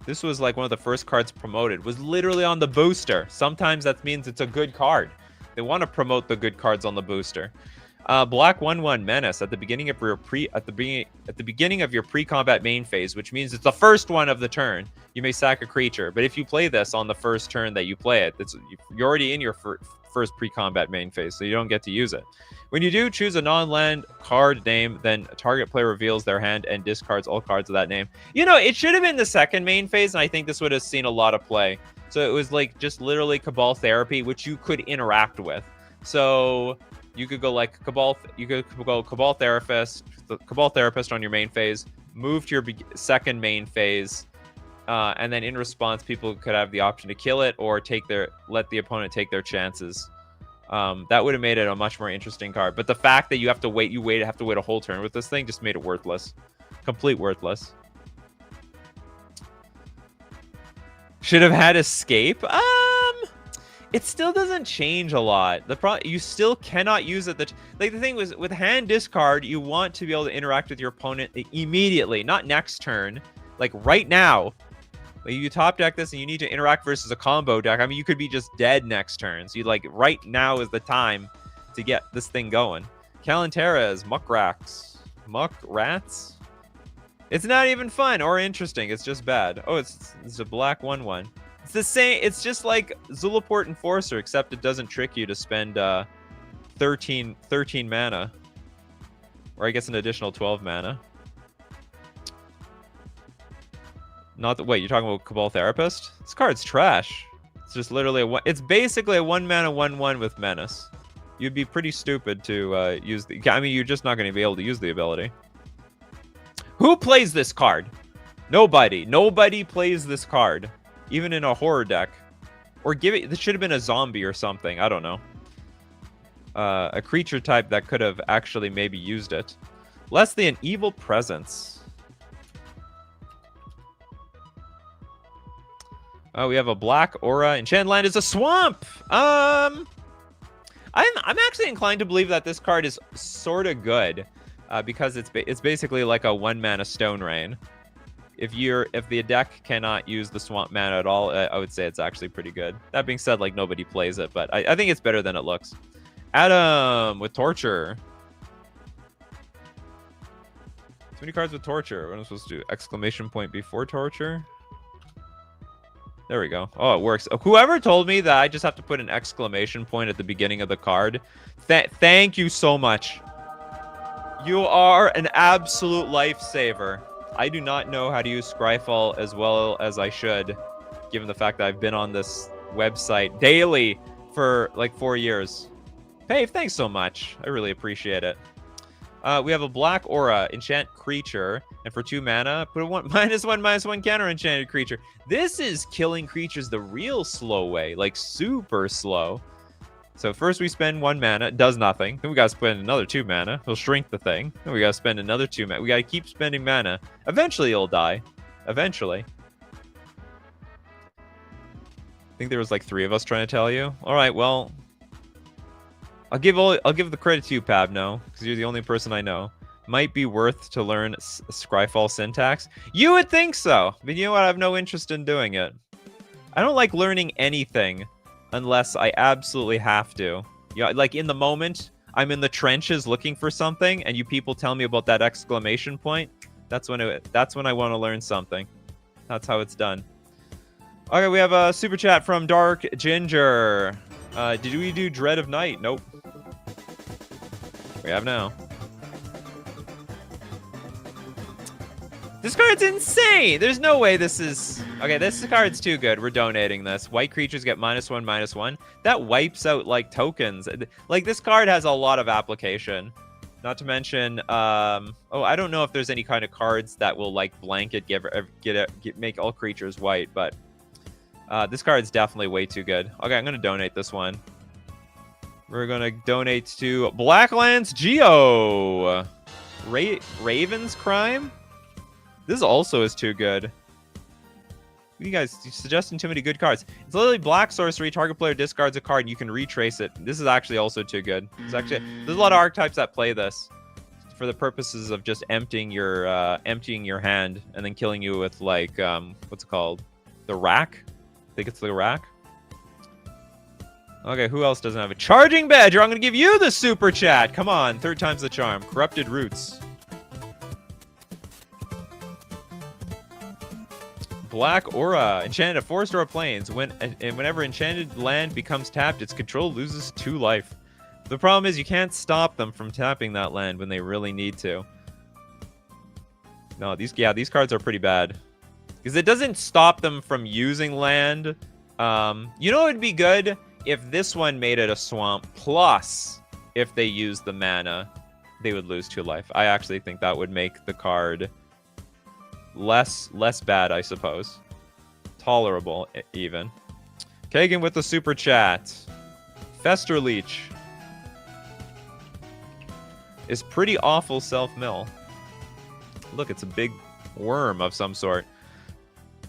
This was like one of the first cards promoted. Was literally on the booster. Sometimes that means it's a good card. They want to promote the good cards on the booster. Black 1/1 Menace at the beginning of your beginning of your pre-combat main phase, which means it's the first one of the turn. You may sack a creature, but if you play this on the first turn that you play it, you're already in your first pre-combat main phase, so you don't get to use it. When you do, choose a non-land card name, then a target player reveals their hand and discards all cards of that name. You know, it should have been the second main phase, and I think this would have seen a lot of play. So it was like just literally Cabal Therapy, which you could interact with. So you could go like you could go Cabal Therapist on your main phase, move to your second main phase, and then in response, people could have the option to kill it or let the opponent take their chances. That would have made it a much more interesting card. But the fact that you have to wait a whole turn with this thing just made it worthless. Complete worthless. Should have had Escape? It still doesn't change a lot. You still cannot use it. The thing was, with hand discard, you want to be able to interact with your opponent immediately, not next turn. Like right now. Like you top deck this and you need to interact versus a combo deck. I mean, you could be just dead next turn. So you like right now is the time to get this thing going. Kalanteras, Muck Rats. It's not even fun or interesting. It's just bad. Oh, it's a black 1/1. It's the same. It's just like Zulaport Enforcer, except it doesn't trick you to spend 13 mana, or I guess an additional 12 mana. Not the wait. You're talking about Cabal Therapist? This card's trash. It's just literally it's basically a 1 mana 1/1 with Menace. You'd be pretty stupid to use the. I mean, you're just not going to be able to use the ability. Who plays this card? Nobody. Nobody plays this card. Even in a horror deck. Or this should have been a zombie or something. I don't know. A creature type that could have actually maybe used it. Leslie, an Evil Presence. Oh, we have a black aura. Enchanted Land is a swamp! I'm actually inclined to believe that this card is sort of good. Because it's basically like a 1 mana Stone Rain. If the deck cannot use the swamp mana at all, I would say it's actually pretty good. That being said, like nobody plays it, but I think it's better than it looks. Adam with Torture. Too many cards with Torture. What am I supposed to do? Exclamation point before Torture? There we go. Oh, it works. Whoever told me that I just have to put an exclamation point at the beginning of the card, thank you so much. You are an absolute lifesaver. I do not know how to use Scryfall as well as I should, given the fact that I've been on this website daily for like 4 years. Hey, thanks so much. I really appreciate it. We have a black aura, enchant creature, and for 2 mana, put a -1/-1 counter enchanted creature. This is killing creatures the real slow way, like super slow. So first we spend 1 mana, it does nothing. Then we gotta spend another 2 mana. We'll shrink the thing. Then we gotta spend another 2 mana. We gotta keep spending mana. Eventually it'll die. Eventually. I think there was like 3 of us trying to tell you. All right, well, I'll give the credit to you, Pabno, because you're the only person I know. Might be worth to learn Scryfall syntax. You would think so, but you know what? I have no interest in doing it. I don't like learning anything unless I absolutely have to. You know, like in the moment, I'm in the trenches looking for something, and you people tell me about that exclamation point. That's when I want to learn something. That's how it's done. Okay, we have a super chat from Dark Ginger. Did we do Dread of Night? Nope. We have now. This card's insane! There's no way this is... Okay, this card's too good. We're donating this. White creatures get -1/-1. That wipes out, like, tokens. Like, this card has a lot of application. Not to mention, oh, I don't know if there's any kind of cards that will, like, blanket make all creatures white, but this card's definitely way too good. Okay, I'm going to donate this one. We're going to donate to Blacklands Geo. Raven's Crime? This also is too good. You guys suggesting too many good cards. It's literally black sorcery. Target player discards a card and you can retrace it. This is actually also too good. There's a lot of archetypes that play this for the purposes of just emptying your hand and then killing you with, like, what's it called? The rack? I think it's the rack. Okay, who else doesn't have a Charging Badger? I'm gonna give you the super chat. Come on, 3rd time's the charm. Corrupted Roots. Black Aura. Enchanted at 4-star planes. Whenever enchanted land becomes tapped, its control loses 2 life. The problem is you can't stop them from tapping that land when they really need to. No, these cards are pretty bad. Because it doesn't stop them from using land. You know it would be good? If this one made it a swamp, plus if they used the mana, they would lose 2 life. I actually think that would make the card less bad, I suppose. Tolerable, even. Kagan with the super chat. Fester Leech is pretty awful self-mill. Look, it's a big worm of some sort.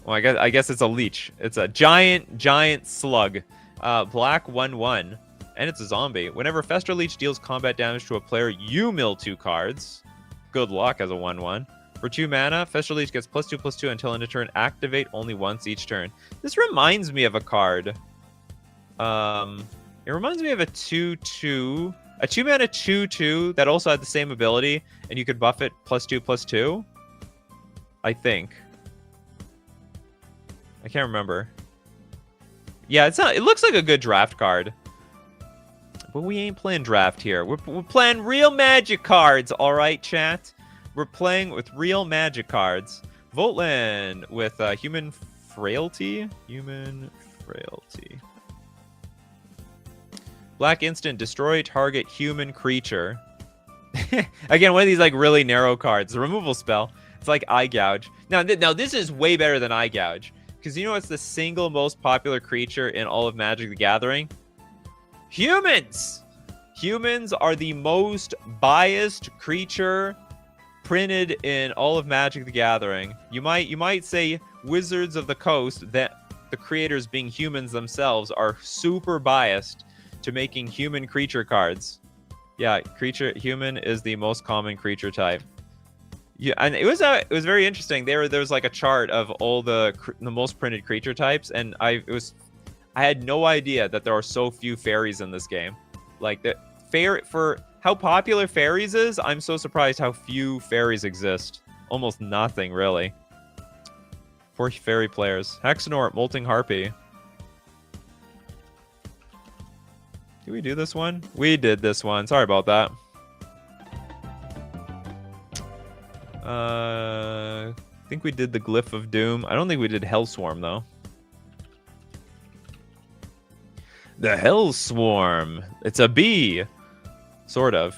Well, I guess it's a leech. It's a giant slug. Black 1/1, and it's a zombie. Whenever Fester Leech deals combat damage to a player, you mill 2 cards. Good luck as a 1/1. For 2 mana, Fester Leech gets +2/+2 until end of turn. Activate only once each turn. This reminds me of a card. It reminds me of a 2/2. A 2-mana 2/2 that also had the same ability, and you could buff it +2/+2. I think. I can't remember. Yeah, it's not. It looks like a good draft card. But we ain't playing draft here. We're playing real Magic cards, all right, chat? We're playing with real Magic cards. Voltland with Human Frailty. Human Frailty. Black instant, destroy target human creature. Again, one of these, like, really narrow cards. The removal spell. It's like Eye Gouge. Now this is way better than Eye Gouge. Because you know what's the single most popular creature in all of Magic the Gathering? Humans! Humans are the most biased creature printed in all of Magic the Gathering. You might say Wizards of the Coast, that the creators being humans themselves are super biased to making human creature cards. Yeah, human is the most common creature type. Yeah, and it was very interesting. There was like a chart of all the most printed creature types, and I had no idea that there are so few fairies in this game. Like for how popular fairies is, I'm so surprised how few fairies exist. Almost nothing, really. For fairy players. Hexenort, Molting Harpy. Did we do this one? We did this one. Sorry about that. I think we did the Glyph of Doom. I don't think we did Hellswarm, though. The Hellswarm. It's a bee. Sort of.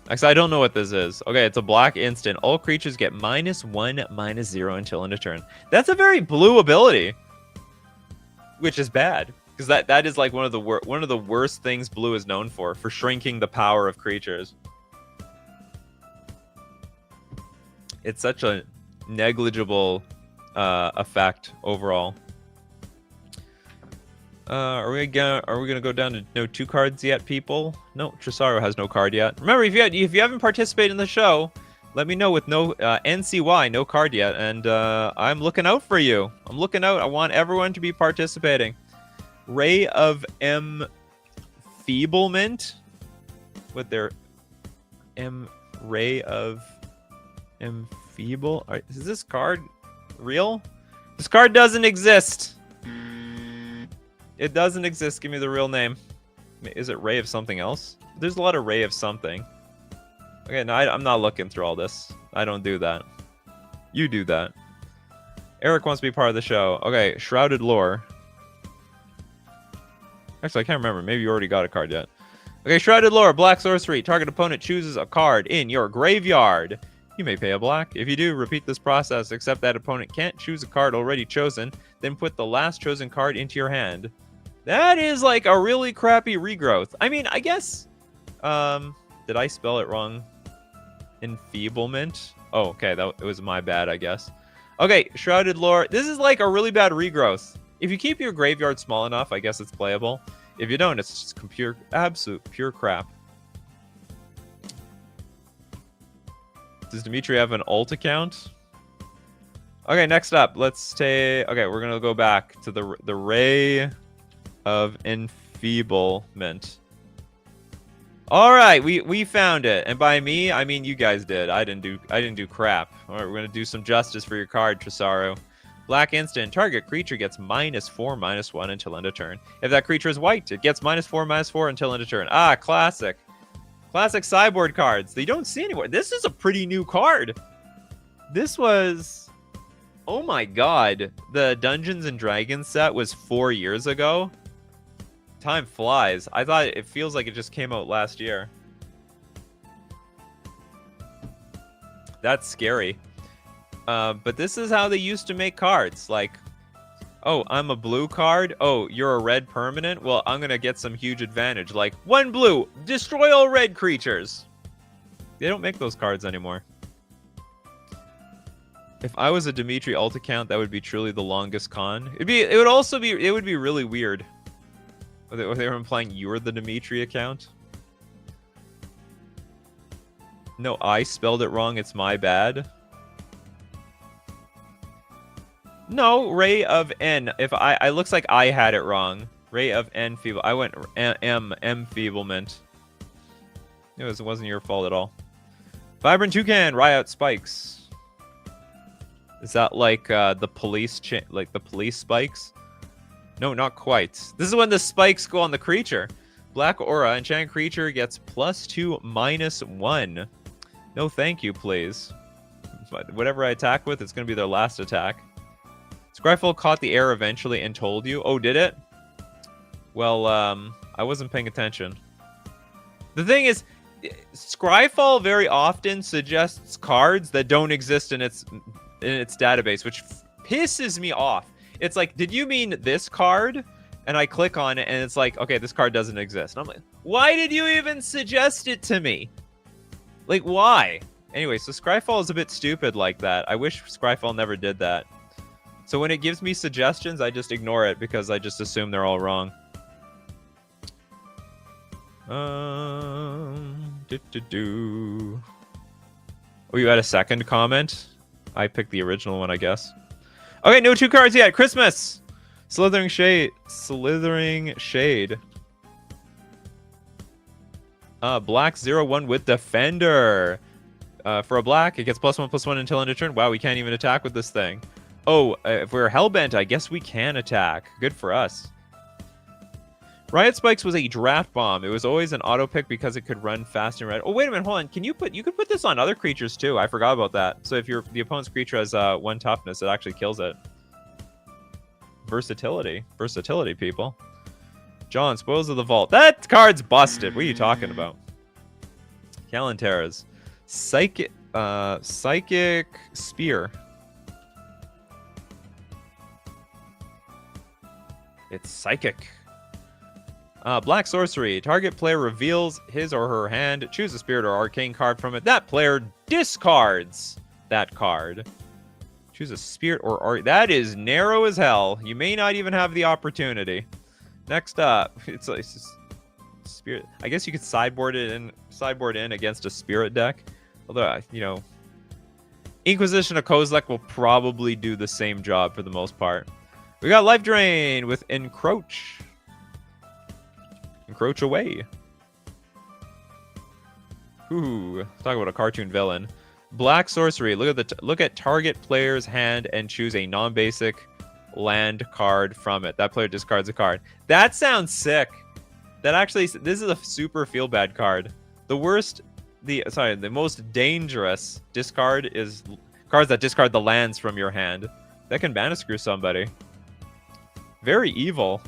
Actually, I don't know what this is. Okay, it's a black instant. All creatures get -1/-0 until end of turn. That's a very blue ability. Which is bad. Because that is like one of the worst things blue is known for shrinking the power of creatures. It's such a negligible effect overall. Are we gonna go down to no 2 cards yet, people? No, Trisaro has no card yet. Remember, if you haven't participated in the show, let me know with no NCY, no card yet, and I'm looking out for you. I'm looking out. I want everyone to be participating. Ray of Enfeeblement with their Ray of Enfeeble. Is this card real? This card doesn't exist. It doesn't exist. Give me the real name. Is it Ray of something else? There's a lot of Ray of something. Okay, no, I'm not looking through all this. I don't do that. You do that. Eric wants to be part of the show. Okay, Shrouded Lore. Actually, I can't remember. Maybe you already got a card yet. Okay, Shrouded Lore, black sorcery. Target opponent chooses a card in your graveyard. You may pay a black. If you do, repeat this process, except that opponent can't choose a card already chosen, then put the last chosen card into your hand. That is like a really crappy regrowth. I mean, I guess... did I spell it wrong? Enfeeblement? Oh, okay, it was my bad, I guess. Okay, Shrouded Lore. This is like a really bad regrowth. If you keep your graveyard small enough, I guess it's playable. If you don't, it's just absolute pure crap. Does Dimitri have an alt account? Okay, next up, let's take... Okay, we're going to go back to the Ray of Enfeeblement. All right, we found it. And by me, I mean you guys did. I didn't do crap. All right, we're going to do some justice for your card, Tresaru. Black instant. Target creature gets -4/-1 until end of turn. If that creature is white, it gets -4/-4 until end of turn. Ah, classic. Classic sideboard cards. They don't see anywhere. This is a pretty new card. This was... Oh my god. The Dungeons and Dragons set was 4 years ago. Time flies. I thought it feels like it just came out last year. That's scary. But this is how they used to make cards. Like, oh, I'm a blue card. Oh, you're a red permanent. Well, I'm going to get some huge advantage. Like, 1 blue, destroy all red creatures. They don't make those cards anymore. If I was a Dimitri alt account, that would be truly the longest con. It would be really weird. If they were implying you were the Dimitri account. No, I spelled it wrong. It's my bad. No, Ray of N. If I looks like I had it wrong. Ray of N feeble. I went M feeblement. It wasn't your fault at all. Vibrant Toucan, Riot Spikes. Is that like the police police spikes? No, not quite. This is when the spikes go on the creature. Black Aura, enchanted creature gets +2/-1. No, thank you, please. But whatever I attack with, it's going to be their last attack. Scryfall caught the error eventually and told you. Oh, did it? Well, I wasn't paying attention. The thing is, Scryfall very often suggests cards that don't exist in its database, which pisses me off. It's like, did you mean this card? And I click on it, and it's like, okay, this card doesn't exist. And I'm like, why did you even suggest it to me? Like, why? Anyway, so Scryfall is a bit stupid like that. I wish Scryfall never did that. So when it gives me suggestions, I just ignore it because I just assume they're all wrong. Oh, you had a second comment? I picked the original one, I guess. Okay, no 2 cards yet. Christmas! Slithering Shade. Black 0/1 with Defender. For a black, it gets +1/+1 until end of turn. Wow, we can't even attack with this thing. Oh, if we're Hellbent, I guess we can attack. Good for us. Riot Spikes was a draft bomb. It was always an auto pick because it could run fast and red. Oh, wait a minute, hold on. You could put this on other creatures too. I forgot about that. So if the opponent's creature has 1 toughness, it actually kills it. Versatility, people. John, Spoils of the Vault. That card's busted. What are you talking about? Kalanteras. Psychic Spear. It's psychic. Black Sorcery. Target player reveals his or her hand. Choose a spirit or arcane card from it. That player discards that card. Choose a spirit or art. That is narrow as hell. You may not even have the opportunity. Next up, it's just spirit. I guess you could sideboard in against a spirit deck. Although, you know, Inquisition of Kozilek will probably do the same job for the most part. We got Life Drain with Encroach. Encroach away. Ooh, talk about a cartoon villain. Black Sorcery. Look at target player's hand and choose a non-basic land card from it. That player discards a card. That sounds sick. This is a super feel bad card. The most dangerous discard is Cards that discard the lands from your hand. That can mana screw somebody. Very evil.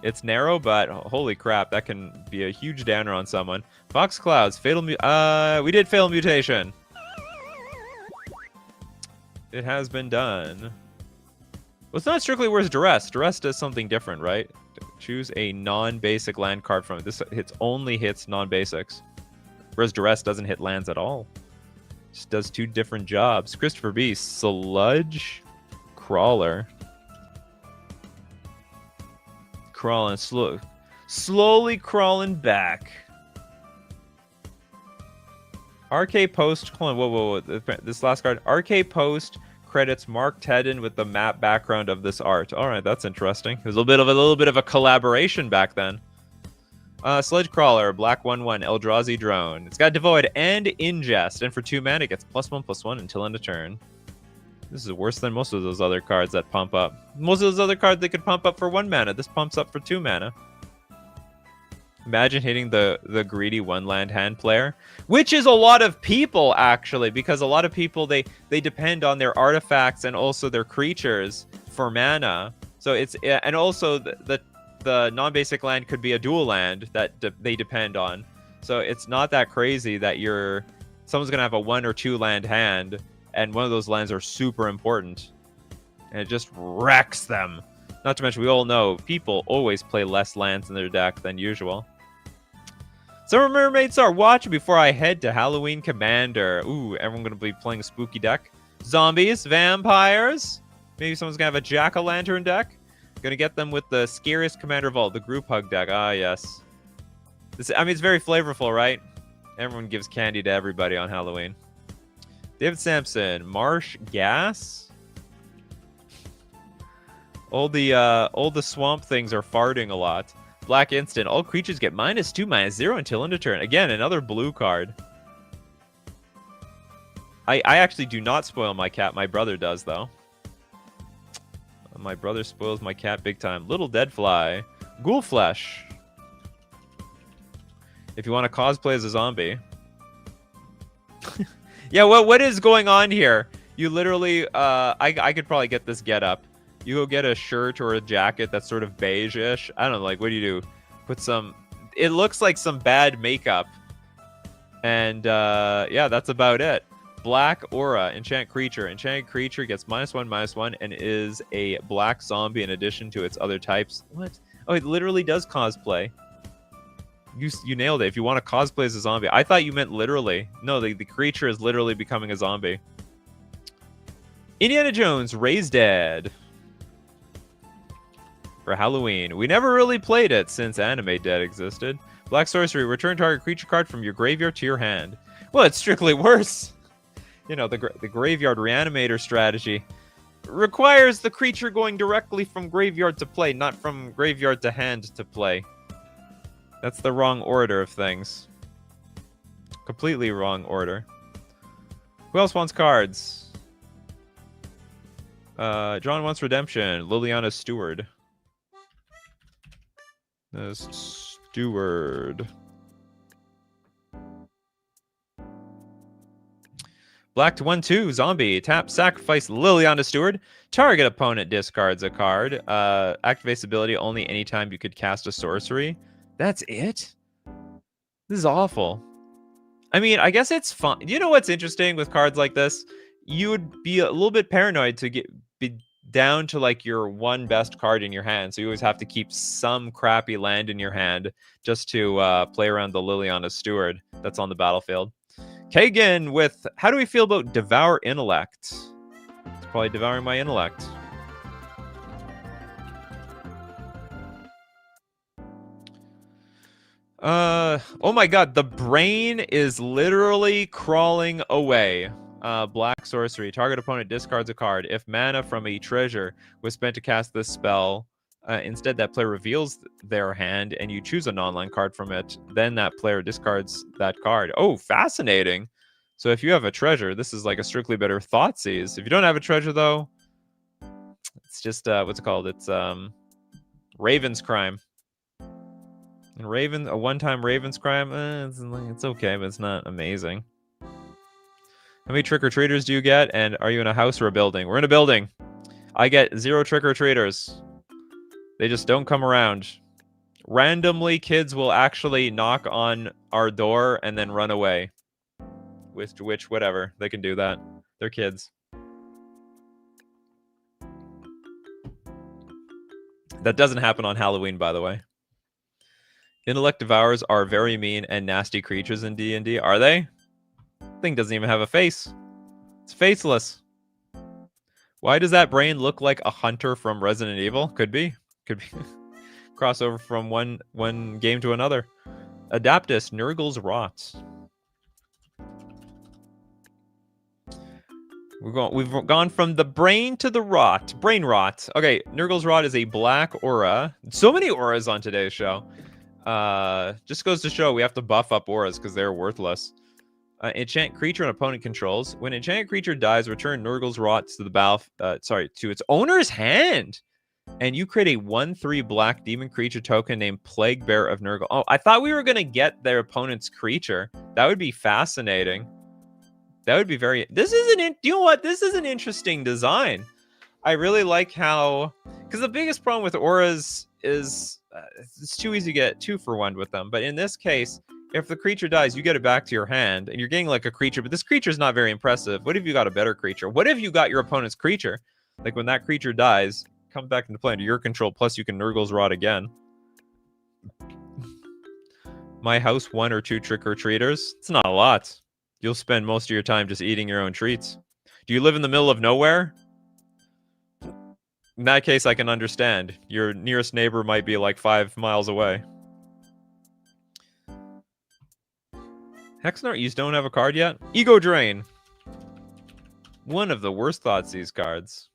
It's narrow, but holy crap, that can be a huge downer on someone. Fox Clouds, Fatal we did Fatal Mutation. It has been done. Well, it's not strictly worth Duress. Duress does something different, right? Choose a non-basic land card from it. This only hits non-basics. Whereas Duress doesn't hit lands at all. Just does 2 different jobs. Christopher B. Sludge Crawler. Crawling slowly crawling back. RK Post, hold on, whoa. This last card. RK Post credits Mark Tedden with the map background of this art. All right, that's interesting. It was a little bit of a collaboration back then. Sledge Crawler, black 1/1, Eldrazi Drone. It's got Devoid and Ingest, and for 2 mana, it gets +1/+1 until end of turn. This is worse than most of those other cards that pump up. Most of those other cards they could pump up for 1 mana. This pumps up for 2 mana. Imagine hitting the greedy 1-land hand player, which is a lot of people actually, because a lot of people they depend on their artifacts and also their creatures for mana. So it's and also the non-basic land could be a dual land that they depend on. So it's not that crazy that someone's gonna have a 1 or 2 land hand, and one of those lands are super important, and it just wrecks them. Not to mention, we all know people always play less lands in their deck than usual. Summer Mermaid Star, watch before I head to Halloween Commander. Ooh, everyone gonna be playing a spooky deck. Zombies, vampires. Maybe someone's gonna have a Jack-o'-lantern deck. Gonna get them with the scariest commander of all, the group hug deck. Ah, yes. It's very flavorful, right? Everyone gives candy to everybody on Halloween. David Sampson, Marsh Gas. All the swamp things are farting a lot. Black Instant, all creatures get -2/-0 until end of turn. Again, another blue card. I actually do not spoil my cat. My brother does, though. My brother spoils my cat big time. Little Dead Fly. Ghoul Flesh. If you want to cosplay as a zombie. Yeah, what is going on here? You literally, I could probably get this get up. You go get a shirt or a jacket that's sort of beige-ish. I don't know, like, what do you do? Put some... It looks like some bad makeup. And, yeah, that's about it. Black Aura, Enchant Creature. Enchanted Creature gets -1/-1 and is a black zombie in addition to its other types. What? Oh, it literally does cosplay. You nailed it. If you want to cosplay as a zombie. I thought you meant literally. No, the creature is literally becoming a zombie. Indiana Jones, Raised Dead. For Halloween. We never really played it since Anime Dead existed. Black Sorcery, return target creature card from your graveyard to your hand. Well, it's strictly worse. You know, the Graveyard Reanimator strategy requires the creature going directly from graveyard to play, not from graveyard to hand to play. That's the wrong order of things. Completely wrong order. Who else wants cards? John wants Redemption. Liliana Steward. Steward. Black to 1/2, zombie. Tap, sacrifice Liliana Steward. Target opponent discards a card. Activates ability only anytime you could cast a sorcery. That's it? This is awful. I mean, I guess it's fun. You know what's interesting with cards like this? You would be a little bit paranoid to be down to like your one best card in your hand. So you always have to keep some crappy land in your hand just to play around the Liliana Steward that's on the battlefield. Kagan with, how do we feel about Devour Intellect? It's probably devouring my intellect. Oh my god, the brain is literally crawling away. Black Sorcery. Target opponent discards a card. If mana from a treasure was spent to cast this spell, instead that player reveals their hand and you choose a non-land card from it, then that player discards that card. Oh, fascinating. So if you have a treasure, this is like a Strictly Better Thoughtseize. If you don't have a treasure, though, it's just, what's it called? It's Raven's Crime. And a one-time Raven's Crime, it's okay, but it's not amazing. How many trick-or-treaters do you get? And are you in a house or a building? We're in a building. I get 0 trick-or-treaters. They just don't come around. Randomly, kids will actually knock on our door and then run away. Which, whatever. They can do that. They're kids. That doesn't happen on Halloween, by the way. Intellect devourers are very mean and nasty creatures in D&D. Are they? Thing doesn't even have a face. It's faceless. Why does that brain look like a hunter from Resident Evil? Could be. Could be. Crossover from one game to another. Adaptus, Nurgle's Rot. We've gone from the brain to the rot. Brain rot. Okay, Nurgle's Rot is a black aura. So many auras on today's show. Just goes to show we have to buff up auras because they're worthless. Enchant creature and opponent controls. When enchant creature dies, return Nurgle's Rot to the to its owner's hand. And you create a 1/3 black demon creature token named Plague Bear of Nurgle. Oh, I thought we were gonna get their opponent's creature. That would be fascinating. That would be very... This is you know what? This is an interesting design. I really like how... Because the biggest problem with auras is it's too easy to get 2-for-1 with them. But in this case, if the creature dies, you get it back to your hand. And you're getting like a creature, but this creature is not very impressive. What if you got a better creature? What if you got your opponent's creature? Like when that creature dies, comes back into play under your control, plus you can Nurgle's Rot again. My house, 1 or 2 trick-or-treaters. It's not a lot. You'll spend most of your time just eating your own treats. Do you live in the middle of nowhere? In that case, I can understand. Your nearest neighbor might be like 5 miles away. Hexnort, you don't have a card yet? Ego Drain. One of the worst Thoughtseize cards.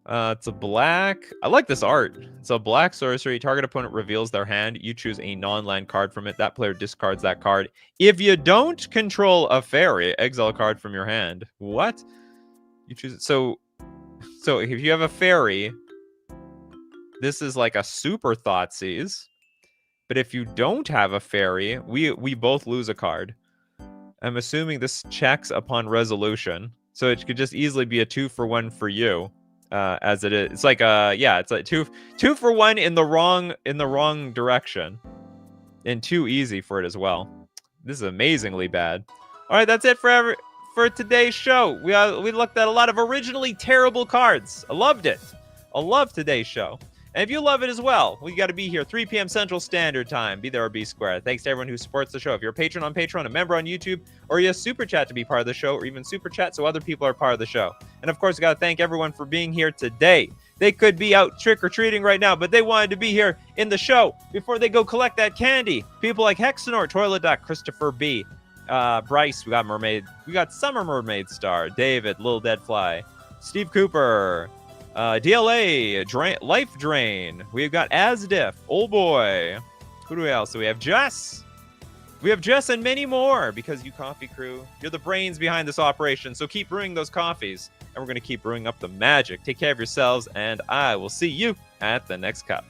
It's a black... I like this art. It's a black sorcery. Target opponent reveals their hand. You choose a non-land card from it. That player discards that card. If you don't control a fairy, exile a card from your hand. What? You choose it. So if you have a fairy, this is like a super Thoughtseize. But if you don't have a fairy, we both lose a card. I'm assuming this checks upon resolution. So it could just easily be a 2-for-1 for you. As it is, it's like it's like two for 1 in the wrong direction, and too easy for it as well. This is amazingly bad. All right, that's it for today's show. We looked at a lot of originally terrible cards. I loved it. I love today's show. And if you love it as well, we got to be here 3 p.m. Central Standard Time. Be there or be square. Thanks to everyone who supports the show. If you're a patron on Patreon, a member on YouTube, or you super chat to be part of the show, or even super chat so other people are part of the show. And of course, we got to thank everyone for being here today. They could be out trick-or-treating right now, but they wanted to be here in the show before they go collect that candy. People like Hexenor, Toilet Duck, Christopher B, Bryce, we got Mermaid, we got Summer Mermaid Star, David, Little Dead Fly, Steve Cooper, DLA, Life Drain. We've got Asdiff, Old Boy. Who do we else? So we have Jess. We have Jess and many more because you coffee crew, you're the brains behind this operation. So keep brewing those coffees and we're going to keep brewing up the magic. Take care of yourselves and I will see you at the next cup.